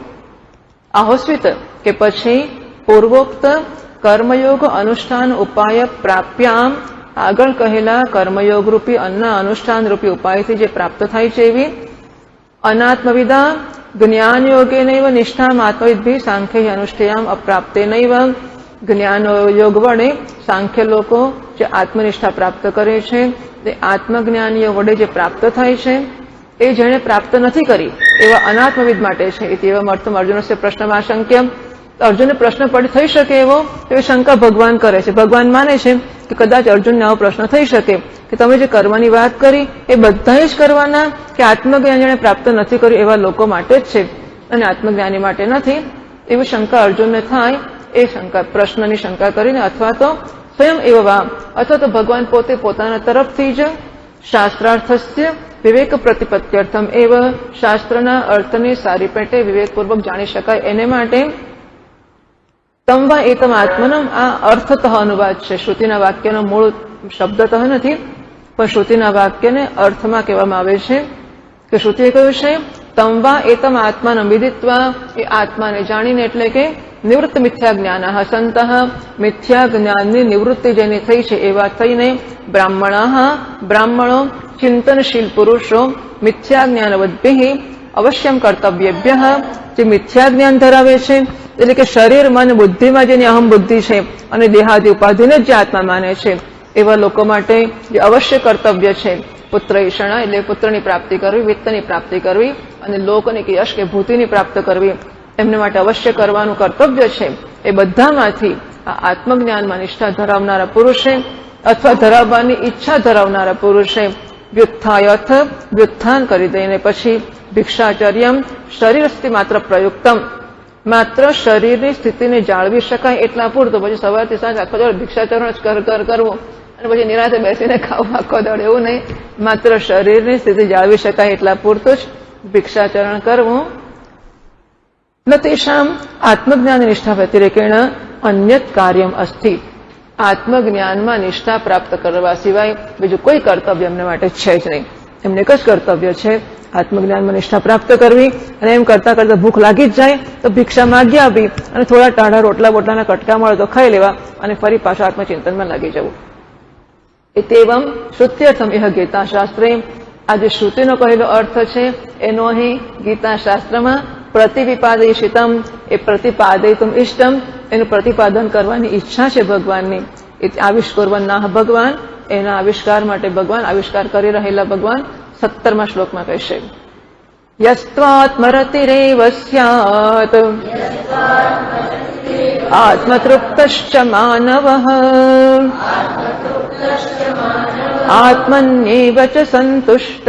આહોસ્વિત કે પછી પૂર્વોક્ત કર્મયોગ અનુષ્ઠાન ઉપાય પ્રાપ્યામ, આગળ કહેલા કર્મયોગ રૂપી અન્ના અનુષ્ઠાન રૂપી ઉપાયથી જે પ્રાપ્ત થાય છે એવી અનાત્મવિદા જ્ઞાન યોગેનૈવ નિષ્ઠામ આત્મવિદ્ભિ સાંખ્ય અનુષ્ઠેયામ અપ્રાપ્તેનૈવ, જ્ઞાન યોગ વડે સાંખ્ય લોકો જે આત્મનિષ્ઠા પ્રાપ્ત કરે છે તે આત્મજ્ઞાનીઓ વડે જે પ્રાપ્ત થાય છે એ જેણે પ્રાપ્ત નથી કરી એવા અનાત્મવિદ માટે છે. એવા અર્થમ અર્જુનસ્ય પ્રશ્નમાં આશંક્ય, અર્જુનને પ્રશ્ન થઈ શકે એવો એવી શંકા ભગવાન કરે છે. ભગવાન માને છે કે કદાચ અર્જુનને આવો પ્રશ્ન થઈ શકે કે તમે જે કર્મની વાત કરી એ બધા જ કરવાના કે આત્મજ્ઞાન જેણે પ્રાપ્ત નથી કર્યું એવા લોકો માટે જ છે અને આત્મજ્ઞાની માટે નથી, એવી શંકા અર્જુનને થાય. એ શંકા પ્રશ્નની શંકા કરીને અથવા તો સ્વયં એવા અથવા તો ભગવાન પોતે પોતાના તરફથી જ શાસ્ત્રાર્થસ્ય વિવેક પ્રતિપત્ત્યર્થમ એવ, શાસ્ત્રના અર્થને સારી પેટે વિવેકપૂર્વક જાણી શકાય એને માટે તમવા એતમ આત્મનમ, આ અર્થતઃ અનુવાદ છે. શ્રુતિના વાક્યનો મૂળ શબ્દતઃ નથી પણ શ્રુતિના વાક્યને અર્થમાં કહેવામાં આવે છે કે શ્રુતિએ કહ્યું છે તમવા એતમ આત્માનમ વિદિત્વા, એ આત્માને જાણીને એટલે કે નિવૃત્ત મિથ્યા જ્ઞાન સંત, મિથ્યા જ્ઞાનની નિવૃત્તિ જેની થઈ છે એવા થઈને બ્રાહ્મણો ચિંતનશીલ પુરુષો મિથ્યા જ્ઞાનવદ્ભિ અવશ્યમ કર્તવ્યેભ્ય, જે મિથ્યા જ્ઞાન ધરાવે છે એટલે કે શરીર મન બુદ્ધિમાં જેની અહમ બુદ્ધિ છે અને દેહાદિ ઉપાધિને જ જે આત્મા માને છે એવા લોકો માટે જે અવશ્ય કર્તવ્ય છે પુત્ર ઈષણા એટલે પુત્રની પ્રાપ્તિ કરવી, વિત્તની પ્રાપ્તિ કરવી અને લોકની કે યશ કે ભૂતિની પ્રાપ્ત કરવી, એમને માટે અવશ્ય કરવાનું કર્તવ્ય છે. એ બધામાંથી આ આત્મજ્ઞાનમાં નિષ્ઠા ધરાવનારા પુરુષે અથવા ધરાવવાની ઈચ્છા ધરાવનારા પુરુષે વ્યુત્થાયથ, વ્યુત્થાન કરી દઈને પછી ભિક્ષાચર્યમ, શરીરસ્થી માત્ર પ્રયુક્તમ, માત્ર શરીરની સ્થિતિને જાળવી શકાય એટલા પૂરતું, પછી સવારથી સાંજ આખો દોડ ભિક્ષાચરણ જ કરવું અને પછી નિરાંતે બેસીને ખાવું આખો દોડ એવું નહીં, માત્ર શરીરની સ્થિતિ જાળવી શકાય એટલા પૂરતું જ ભિક્ષાચરણ કરવું. ન તેષામ આત્મજ્ઞાન નિષ્ઠા વ્યતિરેકેણ અન્યત કાર્યમ અસ્તિ, આત્મજ્ઞાનમાં નિષ્ઠા પ્રાપ્ત કરવા સિવાય બીજું કોઈ કર્તવ્ય એમને માટે છે જ નહીં. એમને એક જ કર્તવ્ય છે આત્મજ્ઞાનમાં નિષ્ઠા પ્રાપ્ત કરવી, અને એમ કરતા કરતા ભૂખ લાગી જ જાય તો ભિક્ષા માગી આપી અને થોડા ટાઢા રોટલા બોટલાના કટકા મળે તો ખાઈ લેવા અને ફરી પાછા આત્મચિંતનમાં લાગી જવું. એતેવમ શ્રુત્યર્થમ ઇહ ગીતાશાસ્ત્રે, આ જે શ્રુતિનો કહેલો અર્થ છે એનો અહીં ગીતાશાસ્ત્રમાં પ્રતિવિપાદયિષિતમ, એ પ્રતિપાદયિતુમ ઇષ્ટમ, એનું પ્રતિપાદન કરવાની ઈચ્છા છે ભગવાનની. એ આવિષ્કુર્વન્નાહ ભગવાન, એના આવિષ્કાર માટે ભગવાન, આવિષ્કાર કરી રહેલા ભગવાન 17મા શ્લોકમાં કહેશે યસ્ત્વાત્મરતિરેવ સ્યાત આત્મતૃપ્તશ્ચ માનવઃ આત્મન્યેવ ચ સંતુષ્ટઃ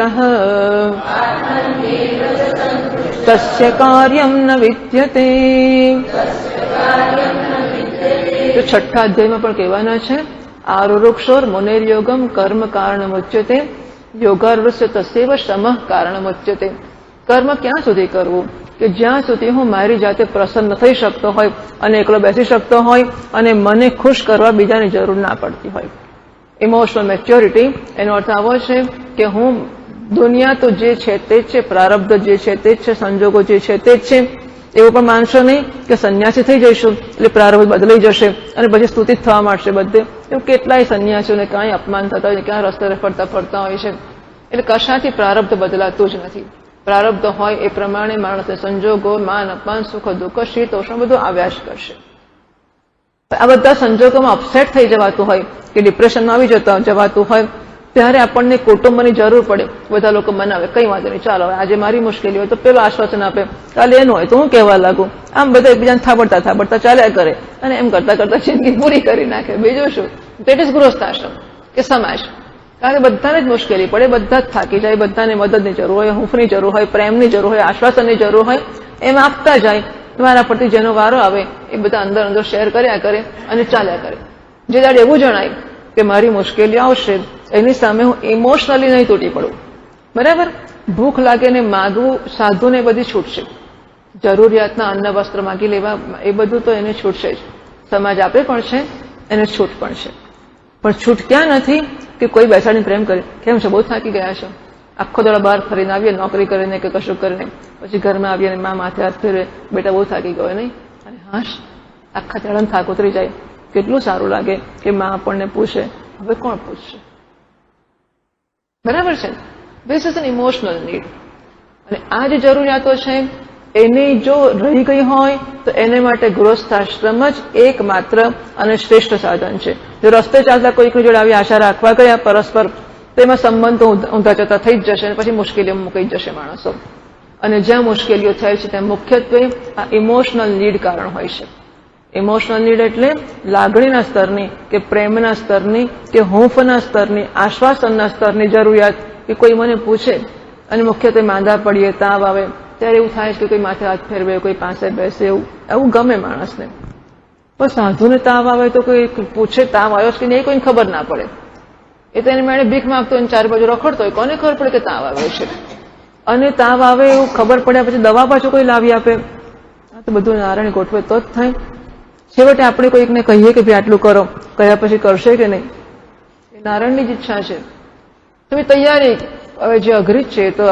તસ્ય કાર્યમ ન વિદ્યતે. તો છઠ્ઠા અધ્યાયમાં પણ કહેવાના છે આરુરુક્ષોર મુનેર્યોગમ કર્મ કારણમુચ્યતે યોગારૂઢસ્ય તસ્યૈવ શ્રમઃ કારણમુચ્યતે. કર્મ ક્યાં સુધી કરવું કે જ્યાં સુધી હું મારી જાતે પ્રસન્ન થઈ શકતો હોય અને એકલો બેસી શકતો હોય અને મને ખુશ કરવા બીજાની જરૂર ના પડતી હોય. ઇમોશનલ મેચ્યોરિટી એનો અર્થ આવો છે કે હું દુનિયા તો જે છે તે જ છે, પ્રારબ્ધ જે છે તે જ છે, સંજોગો જે છે તે જ છે, એવું પણ માનશો નહીં કે સંન્યાસી થઈ જઈશું એટલે પ્રારબ્ધ બદલાઈ જશે અને પછી સ્તુતિ થવા માંડશે બધે. એવું કેટલાય સંન્યાસીઓને ક્યાંય અપમાન થતા હોય, ક્યાં રસ્તે ફરતા હોય છે. એટલે કશાથી પ્રારબ્ધ બદલાતું જ નથી. પ્રારબ્ધ હોય એ પ્રમાણે માણસને સંજોગો, માન અપમાન, સુખ દુઃખ, શીતોષ્ણ બધું આવ્યા જ કરશે. આ બધા સંજોગોમાં અપસેટ થઈ જવાતું હોય કે ડિપ્રેશનમાં આવી જવાતું હોય ત્યારે આપણને કુટુંબની જરૂર પડે. બધા લોકો મનાવે કંઈ વાંધો નહીં, ચાલો આજે મારી મુશ્કેલી હોય તો પેલો આશ્વાસન આપે, કાલે એનું હોય તો હું કહેવા લાગુ. આમ બધા એકબીજાને થાબડતા ચાલ્યા કરે અને એમ કરતા કરતા જિંદગી પૂરી કરી નાખે. બીજું શું? દેટ ઇઝ ગૃહસ્થાશ્રમ કે સમાજ. કારણ કે બધાને જ મુશ્કેલી પડે, બધા જ થાકી જાય, બધાને મદદની જરૂર હોય, હૂંફની જરૂર હોય, પ્રેમની જરૂર હોય, આશ્વાસનની જરૂર હોય, એમ આપતા જાય. તમારા પરથી જેનો વારો આવે એ બધા અંદર અંદર શેર કર્યા કરે અને ચાલ્યા કરે. જે દાડે એવું જણાય કે મારી મુશ્કેલી આવશે એની સામે હું ઇમોશનલી નહીં તૂટી પડું, બરાબર. ભૂખ લાગે ને માગવું સાધુને બધી છૂટશે, જરૂરિયાતના અન્ન વસ્ત્ર માગી લેવા એ બધું તો એને છૂટશે જ, સમાજ આપે પણ છે, એને છૂટ પણ છે. પણ છૂટ ક્યાં નથી કે કોઈ બેસાડીને પ્રેમ કરે, કેમ છે, બહુ થાકી ગયા છે, આખો દાડો બહાર ફરીને આવીએ નોકરી કરીને કે કશું કરીને, પછી ઘરમાં આવીએ અને મા માથે હાથ ફેરવે, બેટા બહુ થાકી ગયો નહીં, અને હાશ આખા દાડાનો થાક ઉતરી જાય. કેટલું સારું લાગે કે મા આપણને પૂછે, હવે કોણ પૂછશે, બરાબર છે. This is an emotional need. અને આ જે જરૂરિયાતો છે એની જો રહી ગઈ હોય તો એને માટે ગૃહસ્થાશ્રમ જ એકમાત્ર અને શ્રેષ્ઠ સાધન છે. જો રસ્તે ચાલતા કોઈકની જોડે આવી આશા રાખવા ગયા પરસ્પર, તો એમાં સંબંધો ઊંધા જતા થઈ જ જશે અને પછી મુશ્કેલીઓમાં મુકાઈ જશે માણસો. અને જ્યાં મુશ્કેલીઓ થાય છે ત્યાં મુખ્યત્વે આ ઇમોશનલ નીડ કારણ હોય છે. ઇમોશનલ નીડ એટલે લાગણીના સ્તરની કે પ્રેમના સ્તરની કે હૂંફના સ્તરની, આશ્વાસનના સ્તરની જરૂરિયાત. કે કોઈ મને પૂછે અને મુખ્યત્વે માંદા પડીએ, તાવ આવે, ત્યારે એવું થાય કે કોઈ માથે હાથ ફેરવે, કોઈ પાસે બેસે, એવું ગમે માણસને. પણ સાધુને તાવ આવે તો કોઈ પૂછે તાવ આવ્યો છે કે નહીં, કોઈને ખબર ના પડે. એ તો એને મેળે ભીખ માંગતો હોય, ચાર બાજુ રખડતો હોય, કોને ખબર પડે કે તાવ આવ્યો છે. અને તાવ આવે એવું ખબર પડ્યા પછી દવા પાછું કોઈ લાવી આપે. આ તો બધું નારાયણ ગોઠવે તો જ થાય. છેવટે આપણે કોઈકને કહીએ કે ભાઈ આટલું કરો, કયા પછી કરશે કે નહીં, એ નારાયણની જ ઈચ્છા છે. તમે તૈયારી હવે જે અઘરી છે તો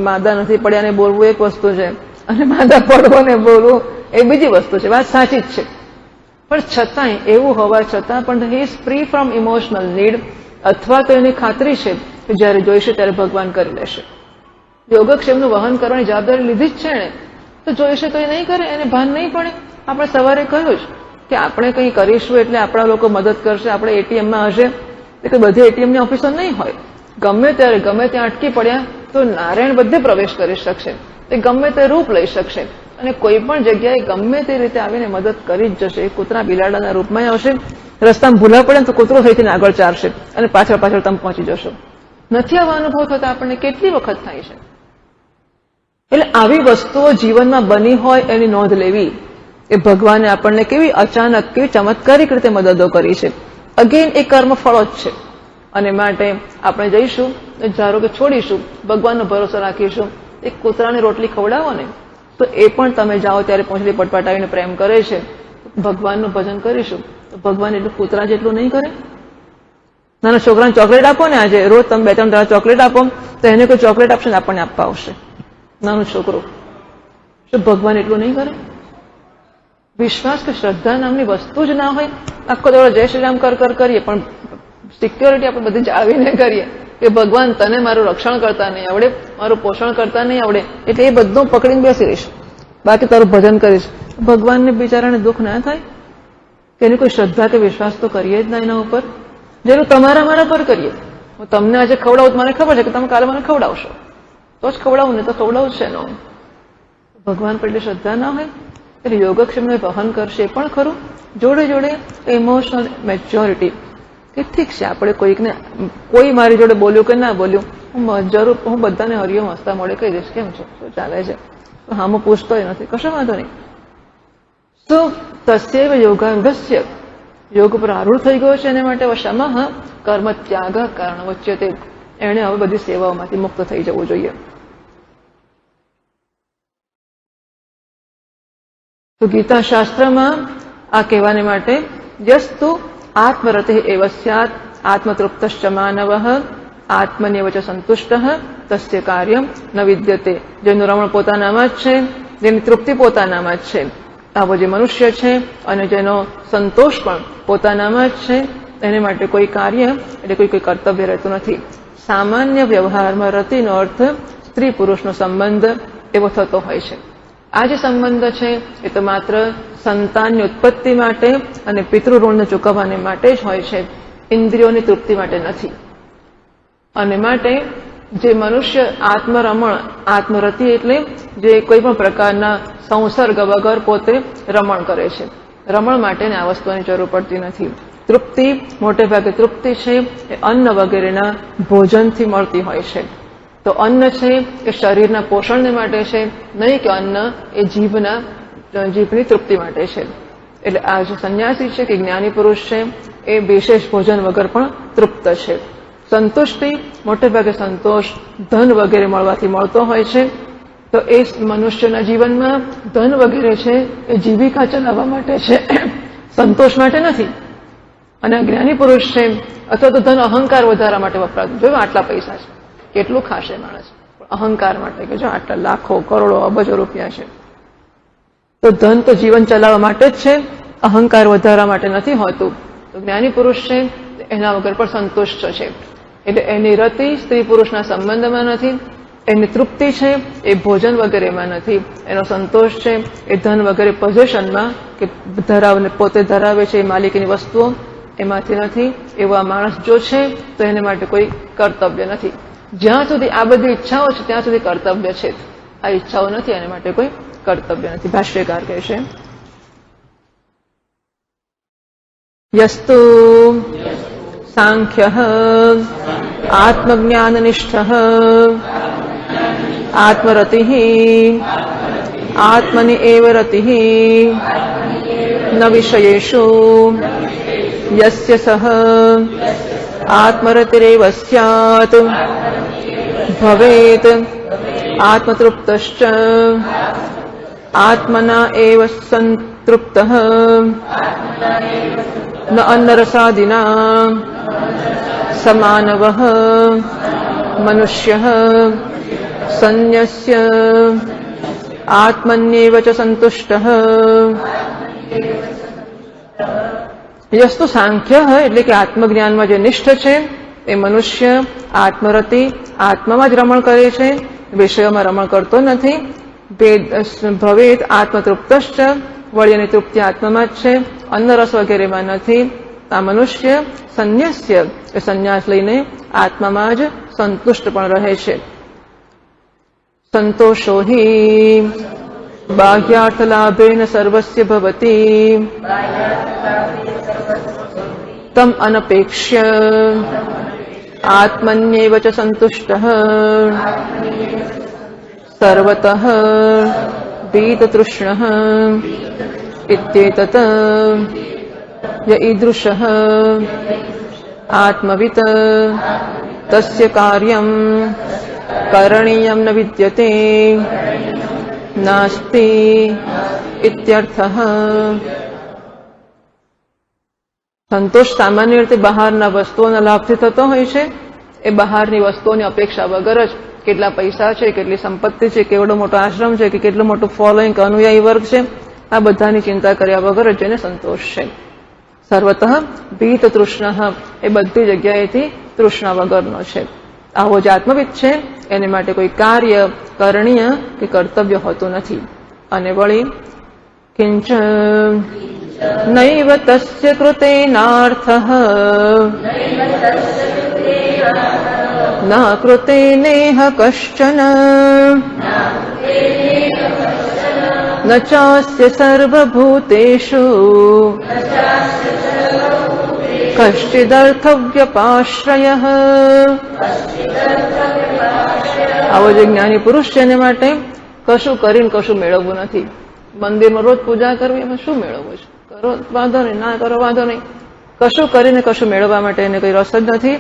માંદા નથી પડ્યા ને બોલવું એક વસ્તુ છે, અને માંદા પડવો ને બોલવું એ બીજી વસ્તુ છે. વાત સાચી જ છે, પણ છતાંય એવું હોવા છતાં પણ he is free from emotional need, અથવા તો એની ખાતરી છે કે જ્યારે જોઈશે ત્યારે ભગવાન કરી લેશે. યોગક્ષેમનું વહન કરવાની જવાબદારી લીધી જ છે ને, તો જોઈશે તો એ નહીં કરે, એને ભાન નહીં પડે. આપણે સવારે કહ્યું જ કે આપણે કંઈ કરીશું એટલે આપણા લોકો મદદ કરશે. આપણે એટીએમમાં હશે એટલે બધી એટીએમની ઓફિસો નહીં હોય. ગમે ત્યારે ગમે ત્યાં અટકી પડ્યા તો નારાયણ બધે પ્રવેશ કરી શકશે, એ ગમે તે રૂપ લઈ શકશે અને કોઈ પણ જગ્યાએ ગમે તે રીતે આવીને મદદ કરી જ જશે. કૂતરા બિલાડાના રૂપમાં આવશે, રસ્તામાં ભૂલા પડે તો કૂતરો થઈને આગળ ચાલશે અને પાછળ પાછળ તમે પહોંચી જશો. નથી આવા અનુભવ થતા આપણને કેટલી વખત થાય છે. એટલે આવી વસ્તુઓ જીવનમાં બની હોય એની નોંધ લેવી. એ ભગવાને આપણને કેવી અચાનક, કેવી ચમત્કારિક રીતે મદદો કરી છે. અગેન એ કર્મ ફળો જ છે. અને માટે આપણે જઈશું, ધારો કે છોડીશું, ભગવાનનો ભરોસો રાખીશું. એક કૂતરાને રોટલી ખવડાવો ને તો એ પણ તમે જાઓ ત્યારે પહોંચલી પટપટાવીને પ્રેમ કરે છે. ભગવાનનું ભજન કરીશું તો ભગવાન એટલું કૂતરા જેટલું નહીં કરે. નાના છોકરાને ચોકલેટ આપો ને, આજે રોજ તમે 2-3 દાડા ચોકલેટ આપો તો એને કોઈ ચોકલેટ આપશે ને આપણને આપવા આવશે નાનું છોકરો. શું ભગવાન એટલું નહીં કરે? વિશ્વાસ કે શ્રદ્ધા નામની વસ્તુ જ ના હોય, આખો દોડો જય શ્રી રામ કર કરીએ, પણ સિક્યોરિટી આપણે બધી જાળવીને કરીએ કે ભગવાન તને મારું રક્ષણ કરતા નહીં આવડે, મારું પોષણ કરતા નહીં આવડે, એટલે એ બધું પકડીને બેસી રહીશ, બાકી તારું ભજન કરીશ. ભગવાનને બિચારાને દુઃખ ના થાય કે એની કોઈ શ્રદ્ધા કે વિશ્વાસ તો કરીએ જ ના એના ઉપર. જેનું તમારા મારા પર કરીએ. હું તમને આજે ખવડાવું તો મને ખબર છે કે તમે કાલે મને ખવડાવશો, તો જ ખવડાવું ને તો ખવડાવું જ છે ને. ભગવાન પર એટલી શ્રદ્ધા ના હોય એટલે યોગક્ષેમને વહન કરશે એ પણ ખરું. જોડે જોડે ઇમોશનલ મેચ્યોરિટી કે ઠીક છે, આપણે કોઈકને, કોઈ મારી જોડે બોલ્યું કે ના બોલ્યું, હું બધાને હરિયો હસતા મોડે કહી દઈશ કેમ છો, શું ચાલે છે, હા હું પૂછતોય નથી, કશો વાંધો નહીં. તો તસ્યૈવ યોગાર્ઘસ્ય, યોગ પર આરૂઢ થઈ ગયો છે એને માટે વશામઃ કર્મ ત્યાગ કારણ વચ્ચે એણે હવે બધી સેવાઓમાંથી મુક્ત થઈ જવું જોઈએ. તો ગીતા શાસ્ત્રમાં આ કહેવાને માટે યસ્તુ આત્મરતે એવ સ્યાત આત્મતૃપ્તશ્ચ માનવઃ આત્મન્યવ ચ સંતુષ્ટઃ તસ્ય કાર્યમ ન વિદ્યતે. જેનું રમણ પોતાનામાં જ છે, જેની તૃપ્તિ પોતાનામાં જ છે, આવો જે મનુષ્ય છે અને જેનો સંતોષ પણ પોતાનામાં જ છે, એને માટે કોઈ કાર્ય એટલે કોઈ કર્તવ્ય રહેતું નથી. સામાન્ય વ્યવહારમાં રતિનો અર્થ સ્ત્રી પુરુષનો સંબંધ એવો થતો હોય છે. આ જે સંબંધ છે એ તો માત્ર સંતાનની ઉત્પત્તિ માટે અને પિતૃઋણને ચૂકવવાને માટે જ હોય છે, ઇન્દ્રિયોની તૃપ્તિ માટે નથી. અને માટે જે મનુષ્ય આત્મરમણ, આત્મરતિ એટલે જે કોઈ પણ પ્રકારના સંસર્ગ વગર પોતે રમણ કરે છે, રમણ માટેને આ વસ્તુની જરૂર પડતી નથી. તૃપ્તિ મોટે ભાગે તૃપ્તિ છે એ અન્ન વગેરેના ભોજનથી મળતી હોય છે. તો અન્ન છે એ શરીરના પોષણને માટે છે, નહીં કે અન્ન એ જીભની તૃપ્તિ માટે છે. એટલે આ જે સંન્યાસી છે કે જ્ઞાની પુરુષ છે એ વિશેષ ભોજન વગર પણ તૃપ્ત છે. સંતુષ્ટિ મોટે ભાગે સંતોષ ધન વગેરે મળવાથી મળતો હોય છે. તો એ મનુષ્યના જીવનમાં ધન વગેરે છે એ જીવિકા ચલાવવા માટે છે, સંતોષ માટે નથી. અને જ્ઞાની પુરુષ છે અથવા તો ધન અહંકાર વધારવા માટે વપરાતું. જોયું આટલા પૈસા છે, કેટલું ખાશે માણસ, અહંકાર માટે કે જો આટલા લાખો કરોડો અબજો રૂપિયા છે. તો ધન તો જીવન ચલાવવા માટે જ છે, અહંકાર વધારવા માટે નથી હોતું. તો જ્ઞાની પુરુષ છે એના વગર પણ સંતુષ્ટ છે. એટલે એની રતિ સ્ત્રી પુરુષના સંબંધમાં નથી, એની તૃપ્તિ છે એ ભોજન વગેરેમાં નથી, એનો સંતોષ છે એ ધન વગેરે પોઝેશનમાં કે પોતે ધરાવે છે એ માલિકીની વસ્તુઓ એમાંથી નથી. એવો આ માણસ જો છે તો એને માટે કોઈ કર્તવ્ય નથી. જ્યાં સુધી આ બધી ઈચ્છાઓ છે ત્યાં સુધી કર્તવ્ય છે, આ ઈચ્છાઓ નથી એને માટે કોઈ કર્તવ્ય નથી. ભાષ્યકાર કહે છે યસ્તુ સાંખ્ય આત્મજ્ઞાનનિષ્ઠ આત્મરતિ આત્મનિ એવ રતિ ન વિષયેષુ યસ્ય સહ આત્મરતિરેવ સ્યાત ભવેત આત્મતૃપ્તશ્ચ આત્મના એવ સંતૃપ્તઃ ન અન્નરસાદિના સમાનવઃ મનુષ્યઃ સંન્યસ્ય આત્મન્યેવ ચ સંતુષ્ટઃ. યસ્તુ સાંખ્ય એટલે કે આત્મજ્ઞાનમાં જે નિષ્ઠ છે એ મનુષ્ય આત્મરતિ આત્મામાં જ રમણ કરે છે, વિષયોમાં રમણ કરતો નથી. ભવેત આત્મતૃપ્તશ્ચ વળી એની તૃપ્તિ આત્મામાં જ છે, અન્ન રસ વગેરેમાં નથી. આ મનુષ્ય સંન્યસ્ય એ સંન્યાસ લઈને આત્મામાં જ સંતુષ્ટ પણ રહે છે. સંતોષો હિ બાહ્યાર્થ લાભેન સર્વસ્ય ભવતી તમ અનપેક્ષ્ય આત્મન્યેવ ચ સંતુષ્ટઃ સર્વતઃ ભીતતૃષ્ણઃ ઇત્યેતત ય ઈદૃશઃ આત્મવિત તસ્ય કાર્યં કरणीयं ન વિદ્યતે નાસ્તિ ઇત્યર્થઃ. સંતોષ સામાન્ય રીતે બહારના વસ્તુઓના લાભથી થતો હોય છે. એ બહારની વસ્તુઓની અપેક્ષા વગર જ કેટલા પૈસા છે, કેટલી સંપત્તિ છે, કેવડો મોટો આશ્રમ છે કે કેટલું મોટું ફોલોઈંગ અનુયાયી વર્ગ છે, આ બધાની ચિંતા કર્યા વગર જ જેને સંતોષ છે. સર્વતઃ ભીત તૃષ્ણ એ બધી જગ્યાએથી તૃષ્ણા વગરનો છે. આવો જે આત્મવિદ છે એને માટે કોઈ કાર્ય કરણીય કે કર્તવ્ય હોતું નથી. અને વળી કિંચ નૈવ તસ્ય કૃતેનાર્થઃ ન કૃતેનેહ કશ્ચન ન ચાસ્ય સર્વભૂતેષુ કશ્ચિદર્થવ્યપાશ્રયઃ. આવો જે જ્ઞાની પુરુષ છે એને માટે કશું કરીને કશું મેળવવું નથી. મંદિરમાં રોજ પૂજા કરવી એમાં શું મેળવવું છે? કરો વાંધો નહીં, ના કરો વાંધો નહીં. કશું કરીને કશું મેળવવા માટે એને કોઈ રસ જ નથી.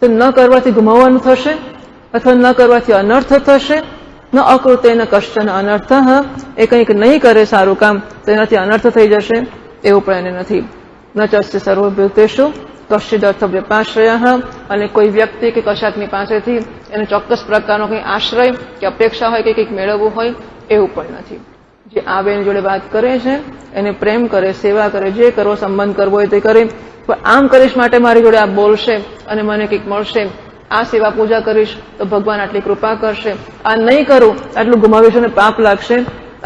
તો ન કરવાથી ગુમાવવાનું થશે અથવા ન કરવાથી અનર્થ થશે. ન અકૃતેન કશ્ચન અનર્થ, એ કંઈક નહીં કરે સારું કામ તો એનાથી અનર્થ થઈ જશે એવું પણ એને નથી. ન ચસ્ય સર્વભૂતેષુ કશ્ચિદર્થ વ્યપાશ્રય, અને કોઈ વ્યક્તિ કે કશાકની પાસેથી એને ચોક્કસ પ્રકારનો કંઈ આશ્રય કે અપેક્ષા હોય કે કંઈક મેળવવું હોય એવું પણ નથી. જે આવે એની જોડે વાત કરે છે, એને પ્રેમ કરે, સેવા કરે, જે કરવો સંબંધ કરવો હોય તે કરે. પણ આમ કરીશ માટે મારી જોડે આ બોલશે અને મને કંઈક મળશે, આ સેવા પૂજા કરીશ તો ભગવાન આટલી કૃપા કરશે, આ નહીં કરું આટલું ગુમાવીશ અને પાપ લાગશે,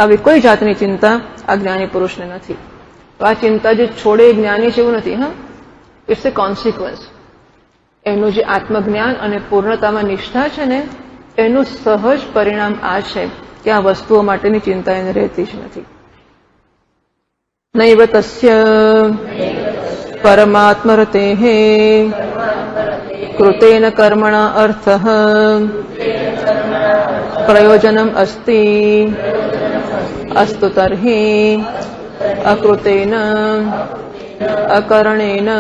આવી કોઈ જાતની ચિંતા આ જ્ઞાની પુરુષને નથી. તો આ ચિંતા જે છોડે જ્ઞાની છે એવું નથી. હા, ઇટ્સ એ કોન્સિક્વન્સ. એનું જે આત્મજ્ઞાન અને પૂર્ણતામાં નિષ્ઠા છે ને એનું સહજ પરિણામ આ છે કે આ વસ્તુઓ માટેની ચિંતા એને રહેતી જ નથી. નૈવ તસ્ય परमात्मरतेः कृतेन कर्मणा अर्थः प्रयोजनम् अस्ति अस्तु तर्हि अकृतेन अकरणेन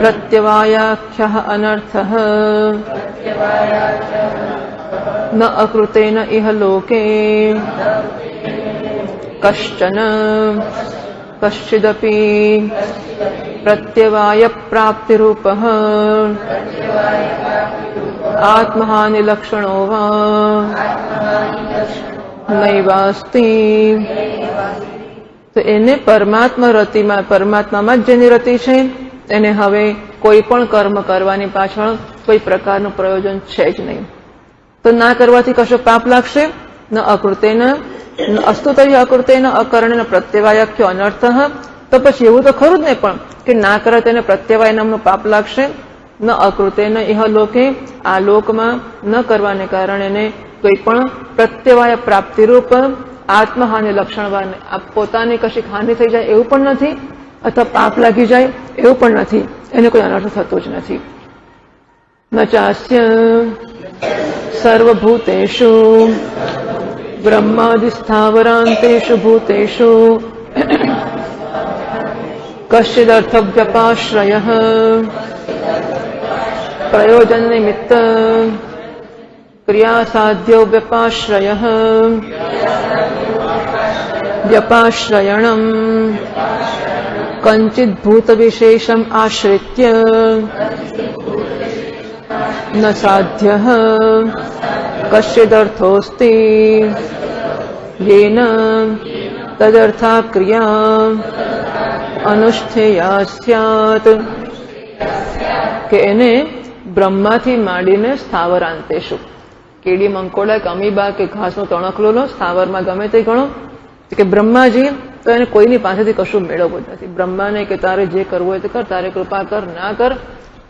प्रत्यवायाख्यः अनर्थः न अकृतेन इह लोके कश्चन कश्चिदपि प्रत्यवाय प्राप्तिरूपः आत्महानिलक्षणो वा नैवास्ति। તો એને પરમાત્મા રતિમાં પરમાત્મામાં જ જેની રતિ છે એને હવે કોઈ પણ કર્મ કરવાની પાછળ કોઈ પ્રકારનું પ્રયોજન છે જ નહીં. તો ના કરવાથી કશો પાપ લાગશે? ન અકૃતેન અસ્તુ તરી અકૃતેન અકર્ણેન પ્રત્યવાયાખ્યો અનર્થ. તો પછી એવું તો ખરું જ નહીં પણ કે ના કરે તેને પ્રત્યવાય નામનું પાપ લાગશે. ન અકૃતેન ઇહ લોકે આ લોકમાં ન કરવાને કારણે એને કોઈ પણ પ્રત્યવાય પ્રાપ્તિરૂપ આત્મહાનિ લક્ષણવાન પોતાની કશીક હાનિ થઈ જાય એવું પણ નથી, અથવા પાપ લાગી જાય એવું પણ નથી, એને કોઈ અનર્થ થતો જ નથી. ન ચાસ્ય સર્વભૂતેષુ બ્રહ્માદિ સ્થાવરાંતેષુ ભૂતેષુ કશ્ચિદર્થ વ્યપાશ્રયઃ પ્રયોજન નિમિત્ત ક્રિયા સાધ્યો વ્યપાશ્રયઃ વ્યપાશ્રયણમ કંચિદ ભૂત વિશેષમ આશ્રિત્ય ન સાધ્યઃ કશ્ચિદર્થોસ્તિ યેન તદર્થા ક્રિયા અનુષ્ઠેયા સ્યાત. કે એને બ્રહ્માથી માંડીને સ્થાવરાંતેષુ કીડી મંકોડા કે અમીબા કે ઘાસનો તણખલો લો સ્થાવરમાં ગમે તે ગણો કે બ્રહ્માજી તો એને કોઈની પાસેથી કશું મેળવવું જ નથી. બ્રહ્માને કે તારે જે કરવું હોય તે કર, તારે કૃપા કર ના કર.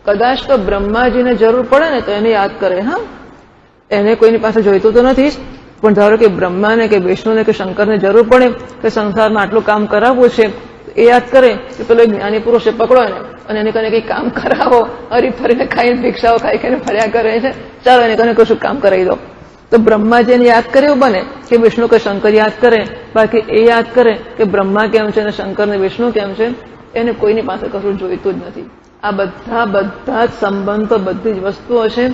કદાચ તો બ્રહ્માજીને જરૂર પડે ને તો એને યાદ કરે. હા, એને કોઈની પાસે જોઈતું તો નથી જ, પણ ધારો કે બ્રહ્માને કે વિષ્ણુને કે શંકરને જરૂર પડે કે સંસારમાં આટલું કામ કરાવવું છે, એ યાદ કરે કે પેલો જ્ઞાની પુરુષે પકડો એને અને એને કને કંઈક કામ કરાવો. હરી ફરીને ખાઈને ભિક્ષાઓ ખાઈ ખાઈને ફર્યા કરે છે, ચાલો એને કને કશું કામ કરાવી દો. તો બ્રહ્માજીને યાદ કરે એવું બને કે વિષ્ણુ કે શંકર યાદ કરે, બાકી એ યાદ કરે કે બ્રહ્મા કેમ છે અને શંકર ને વિષ્ણુ કેમ છે, એને કોઈની પાસે કશું જોઈતું જ નથી. આ બધા જ સંબંધો, બધી જ વસ્તુઓ છે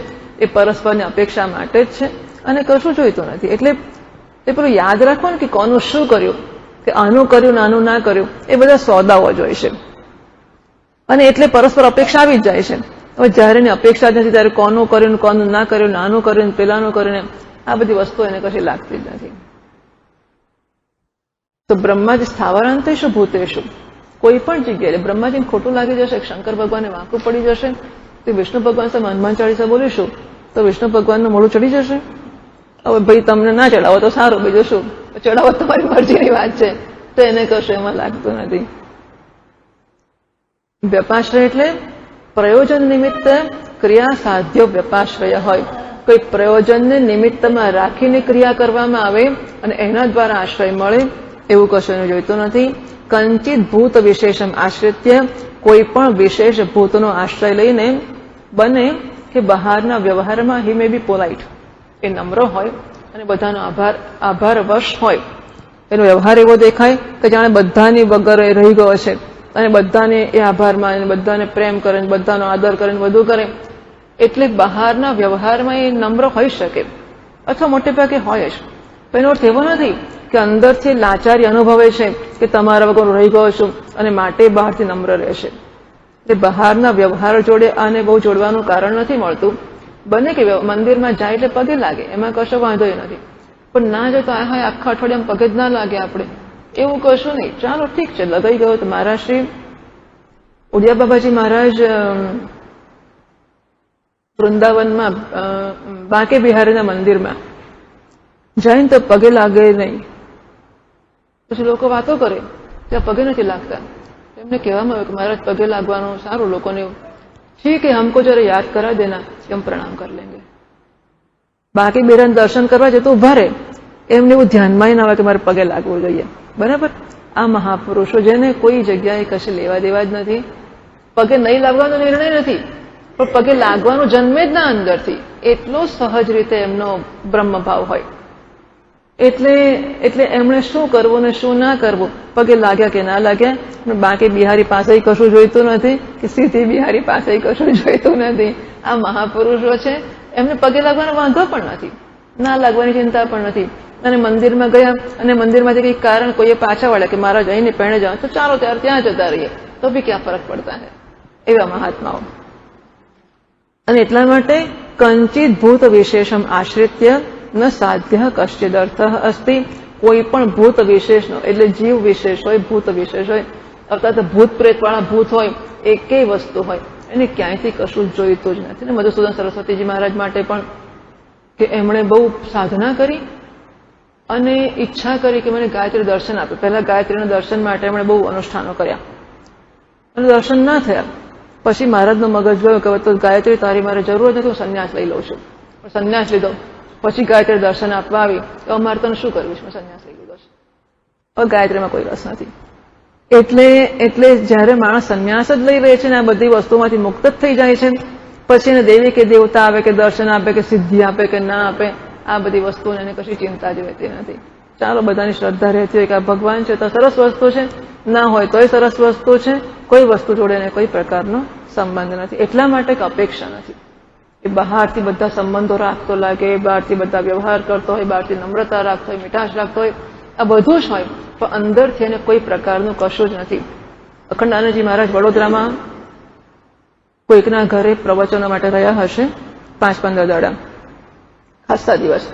એ પરસ્પરની અપેક્ષા માટે જ છે અને કશું જોઈતું નથી. એટલે એ પેલું યાદ રાખવાનું કે કોનું શું કર્યું, કે આનું કર્યું નાનું ના કર્યું, એ બધા સોદાઓ જ હોય છે અને એટલે પરસ્પર અપેક્ષા આવી જ જાય છે. હવે જયારે એની અપેક્ષા જ નથી ત્યારે કોનું કર્યું કોનું ના કર્યું, નાનું કર્યું પેલાનું કર્યું, આ બધી વસ્તુઓ એને કશી લાગતી જ નથી. તો બ્રહ્માજી સ્થાવરાંતેષુ ભૂતેષુ કોઈ પણ જગ્યાએ બ્રહ્માજીને ખોટું લાગી જશે, શંકર ભગવાનને વાંકું પડી જશે, તો વિષ્ણુ ભગવાન સાથે હનુમાન ચાલીસા બોલીશું તો વિષ્ણુ ભગવાનનું મોઢું ચડી જશે. હવે ભાઈ તમને ના ચડાવો તો સારું, બીજું શું, ચડાવો તમારી મરજીની વાત છે, તો એને કશું એમાં લાગતું નથી. વ્યપાશ્રય એટલે પ્રયોજન નિમિત્ત ક્રિયા સાધ્યો વ્યપાશ્રય હોય. કોઈ પ્રયોજનને નિમિત્તમાં રાખીને ક્રિયા કરવામાં આવે અને એના દ્વારા આશ્રય મળે એવું કશું એને જોઈતું નથી. કંચિત ભૂત વિશેષમ આશ્રિત્ય કોઈ પણ વિશેષ ભૂતનો આશ્રય લઈને બને કે બહારના વ્યવહારમાં હી મે બી પોલાઇટ, એ નમ્ર હોય અને બધાનો આભાર વશ હોય. એનો વ્યવહાર એવો દેખાય કે જાણે બધાની વગર એ રહી ગયો છે અને બધાને એ આભાર માને, બધાને પ્રેમ કરે, બધાનો આદર કરે, બધું કરે. એટલે બહારના વ્યવહારમાં એ નમ્ર હોઈ શકે અથવા મોટે ભાગે હોય જ. પણ એનો અર્થ એવો નથી કે અંદરથી લાચારી અનુભવે છે કે તમારા વગર રહી ગયો છું અને માટે બહારથી નમ્ર રહેશે. એટલે બહારના વ્યવહાર જોડે આને બહુ જોડવાનું કારણ નથી મળતું. બને કે મંદિરમાં જાય એટલે પગે લાગે, એમાં કશો વાંધો નથી, પણ ના જાય તો આખા અઠવાડિયામાં પગે જ ના લાગે આપણે, એવું કશું નહીં. ચાલો ઠીક છે, લગાઈ ગયો. તો મહારાજ શ્રી ઉડિયા બાબાજી મહારાજ વૃંદાવનમાં બાંકે બિહારીના મંદિરમાં જઈને તો પગે લાગે નહીં. પછી લોકો વાતો કરે ત્યાં પગે નથી લાગતા. એમને કહેવામાં આવ્યું કે મહારાજ પગે લાગવાનું સારું, લોકોને ઠીક હે હમકો જરા યાદ કરા દેના, हम प्रणाम कर लेंगे. બાકી બિહારીના દર્શન કરવા જતો ઉભા રહે, એમને એવું ધ્યાનમાં ના આવે કે મારે પગે લાગવું જોઈએ, બરાબર. આ મહાપુરુષો જેને કોઈ જગ્યાએ કશે લેવા દેવા જ નથી, પગે નહીં લાગવાનો નિર્ણય નથી, પણ પગે લાગવાનું જન્મે જ ના અંદરથી, એટલો સહજ રીતે એમનો બ્રહ્મભાવ હોય. એટલે એમણે શું કરવું ને શું ના કરવું, પગે લાગ્યા કે ના લાગ્યા, બાકી બિહારી પાસે કશું જોઈતું નથી કે સીધી બિહારી પાસે કશું જોઈતું નથી. આ મહાપુરુષો છે, એમને પગે લાગવાનો વાંધો પણ નથી, ના લાગવાની ચિંતા પણ નથી. અને મંદિરમાં ગયા અને મંદિરમાંથી કંઈક કારણ કોઈએ પાછા વળ્યા કે મારા જઈને પહેણે જાઓ તો ચાલો ત્યારે ત્યાં જતા રહીએ તો બી ક્યાં ફરક પડતા હે, એવા મહાત્માઓ. અને એટલા માટે કંચિત ભૂત વિશેષમ આશ્રિત્ય ન સાધ્ય કશ્ચિદ અર્થ અસ્તિ. કોઈ પણ ભૂત વિશેષનો એટલે જીવ વિશેષ હોય, ભૂત વિશેષ હોય, અર્થાત ભૂત પ્રેત વાળા ભૂત હોય, એકેય વસ્તુ હોય એને ક્યાંયથી કશું જોઈતું જ નથી. ને મધુસૂદન સરસ્વતીજી મહારાજ માટે પણ કે એમણે બહુ સાધના કરી અને ઈચ્છા કરી કે મને ગાયત્રી દર્શન આપે. પહેલા ગાયત્રીના દર્શન માટે એમણે બહુ અનુષ્ઠાનો કર્યા અને દર્શન ના થયા. પછી મહારાજનો મગજ ગયો કે તો ગાયત્રી તારી મારે જરૂર નથી, હું સંન્યાસ લઈ લઉં છું. પણ સંન્યાસ લીધો, પછી ગાયત્રી દર્શન આપવા આવી તો અમારે તને શું કરવું છે, મેં સંન્યાસ લઈ લીધો છે, હવે ગાયત્રીમાં કોઈ રસ નથી. એટલે જયારે માણસ સંન્યાસ જ લઈ રહે છે ને આ બધી વસ્તુમાંથી મુક્ત જ થઈ જાય છે, પછી એને દેવી કે દેવતા આવે કે દર્શન આપે કે સિદ્ધિ આપે કે ના આપે, આ બધી વસ્તુને એને કશી ચિંતા જ રહેતી નથી. ચાલો બધાની શ્રદ્ધા રહેતી હોય કે આ ભગવાન છે તો સરસ વસ્તુ છે, ના હોય તોય સરસ વસ્તુ છે, કોઈ વસ્તુ જોડે એને કોઈ પ્રકારનો સંબંધ નથી. એટલા માટે અપેક્ષા નથી એ બહારથી બધા સંબંધો રાખતો લાગે, બહારથી બધા વ્યવહાર કરતો હોય, બહારથી નમ્રતા રાખતો હોય, મીઠાશ રાખતો હોય, આ બધું જ હોય, પણ અંદરથી એને કોઈ પ્રકારનું કશું જ નથી. અખંડાનંદજી મહારાજ વડોદરામાં કોઈકના ઘરે પ્રવચનો માટે રહ્યા હશે 5-15 દાડા, ખાસા દિવસ.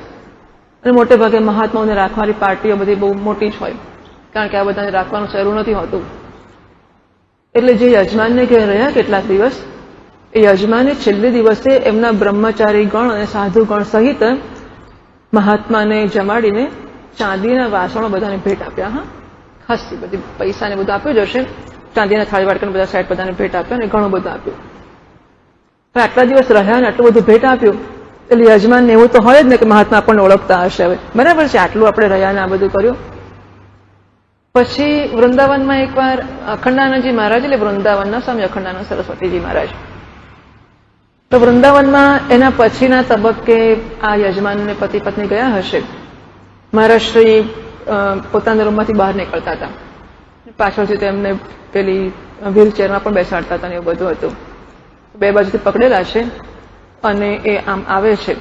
અને મોટે ભાગે મહાત્માઓને રાખવાની પાર્ટીઓ બધી બહુ મોટી જ હોય, કારણ કે આ બધાને રાખવાનું સહેલું નથી હોતું. એટલે જે યજમાનને ઘેર રહ્યા કેટલાક દિવસ, એ યજમાને છેલ્લે દિવસે એમના બ્રહ્મચારી ગણ અને સાધુ ગણ સહિત મહાત્માને જમાડીને ચાંદીના વાસણો બધાને ભેટ આપ્યા. હા, ખાસી બધી પૈસાને બધું આપ્યું જ હશે, ચાંદીના થાળી વાટકાને બધા સાઈડ બધાને ભેટ આપ્યા અને ઘણું બધું આપ્યું. પણ આટલા દિવસ રહ્યા ને આટલું બધું ભેટ આપ્યું એટલે યજમાનને એવું તો હોય જ ને કે મહાત્મા આપણને ઓળખતા હશે, હવે બરાબર છે આટલું આપણે રહ્યા ને આ બધું કર્યું. પછી વૃંદાવનમાં એકવાર અખંડાનંદજી મહારાજ એટલે વૃંદાવનના સ્વામી અખંડાનંદ સરસ્વતીજી મહારાજ, તો વૃંદાવનમાં એના પછીના તબક્કે આ યજમાનને પતિ પત્ની ગયા હશે. મહારાજ શ્રી પોતાના રૂમમાંથી બહાર નીકળતા હતા, પાછળથી તેમને પેલી વ્હીલચેરમાં પણ બેસાડતા હતા ને એવું બધું હતું. બે બાજુથી પકડેલા છે અને એ આમ આવે છે.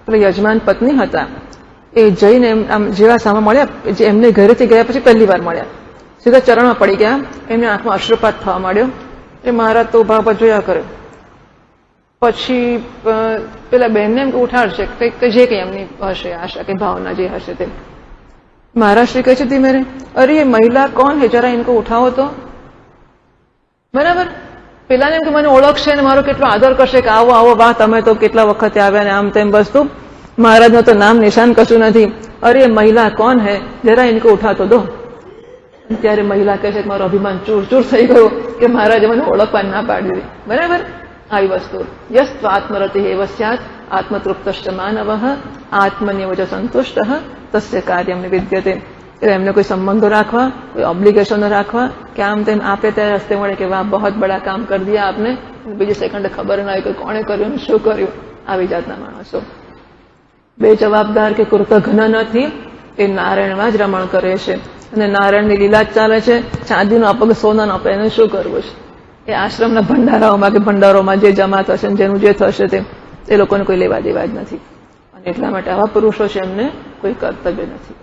એટલે યજમાન પત્ની હતા, એ જઈને આમ જેવા સામા મળ્યા, જે એમને ઘરેથી ગયા પછી પહેલી વાર મળ્યા, સીધા ચરણમાં પડી ગયા, એમને આંખમાં અશ્રુપાત થવા માંડ્યો. એ મહારાજ તો ઉભા ઉભા જોયા કરે. પછી પેલા બહેનને એમ ઉઠાડશે કંઈક જે કંઈ એમની હશે આશા કે ભાવના જે હશે તે. महाराज श्री कहे धीमे रे, अरे ये महिला कौन है, जरा इनको उठाओ तो. बराबर, પેલાને એમ કે મને ઓળખશે ને મારો કેટલો આદર કરશે કે આવો આવો, વાહ તમે તો કેટલા વખતે આવ્યા ને આમ તેમ વસ્તુ. મહારાજનો તો નામ નિશાન કશું નથી. અરે ये महिला कौन है, जरा इनको उठा तो दो. ત્યારે મહિલા કહે છે કે મારું અભિમાન ચૂર ચૂર થઈ ગયું કે મહારાજે મને ઓળખવા ના પાડી દીધી. બરાબર, આવી વસ્તુ. યસ્ત્વ આત્મરતિ એવ સ્યાત આત્મતૃપ્તશ્ચ માનવઃ આત્મન્યવ જ સંતુષ્ટઃ તસ્ય કાર્યમ નિવિદ્યતે. એટલે એમને કોઈ સંબંધો રાખવા, કોઈ ઓબ્લિગેશનો રાખવા કે આમ તેમ આપે ત્યારે રસ્તે મળે કે વાહ બહોત બડા કામ કર દિયા આપને, બીજી સેકન્ડે ખબર ના હોય કે કોણે કર્યું ને શું કર્યું. આવી જાતના માણસો બે જવાબદાર કે કૃતઘ્ન નથી, એ નારાયણમાં જ રમણ કરે છે અને નારાયણની લીલા જ ચાલે છે. ચાંદીનો આપે કે સોનાનો આપે એને શું કરવું છે. એ આશ્રમના ભંડારાઓમાં કે ભંડારોમાં જે જમા થશે જેનું જે થશે તે એ લોકોને કોઈ લેવા દેવા જ નથી. અને એટલા માટે આવા પુરુષો છે એમને કોઈ કર્તવ્ય નથી.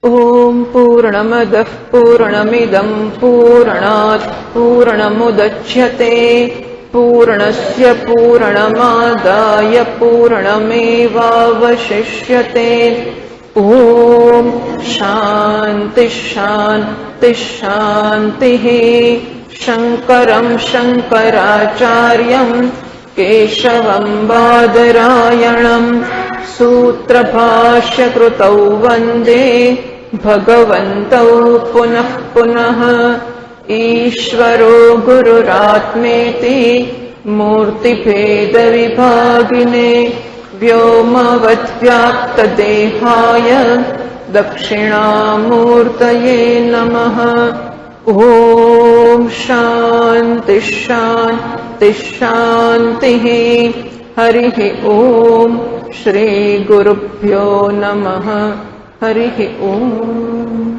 ઓમ પૂર્ણમદઃ પૂર્ણમિદં પૂર્ણાત પૂર્ણમુદચ્યતે પૂર્ણસ્ય પૂર્ણમાદાય પૂર્ણમેવાવશિષ્યતે. ઓમ શાંતિ શાંતિ શાંતિ. શંકરં શંકરાચાર્યં કેશવં બાદરાયણં સૂત્રભાષ્યકૃતૌ વંદે ભગવन्तૌ પુનઃ પુનઃ. ઈશ્વરો ગુરુરાત્મેતિ મૂર્તિભેદવિભાગિને વ્યોમવદ્વ્યાપ્તદેહાય दक्षिणामूर्तये नमः। ओम शांति शांति शांतिः। हरिः ओम। श्री गुरुभ्यो नमः। हरिः ओम।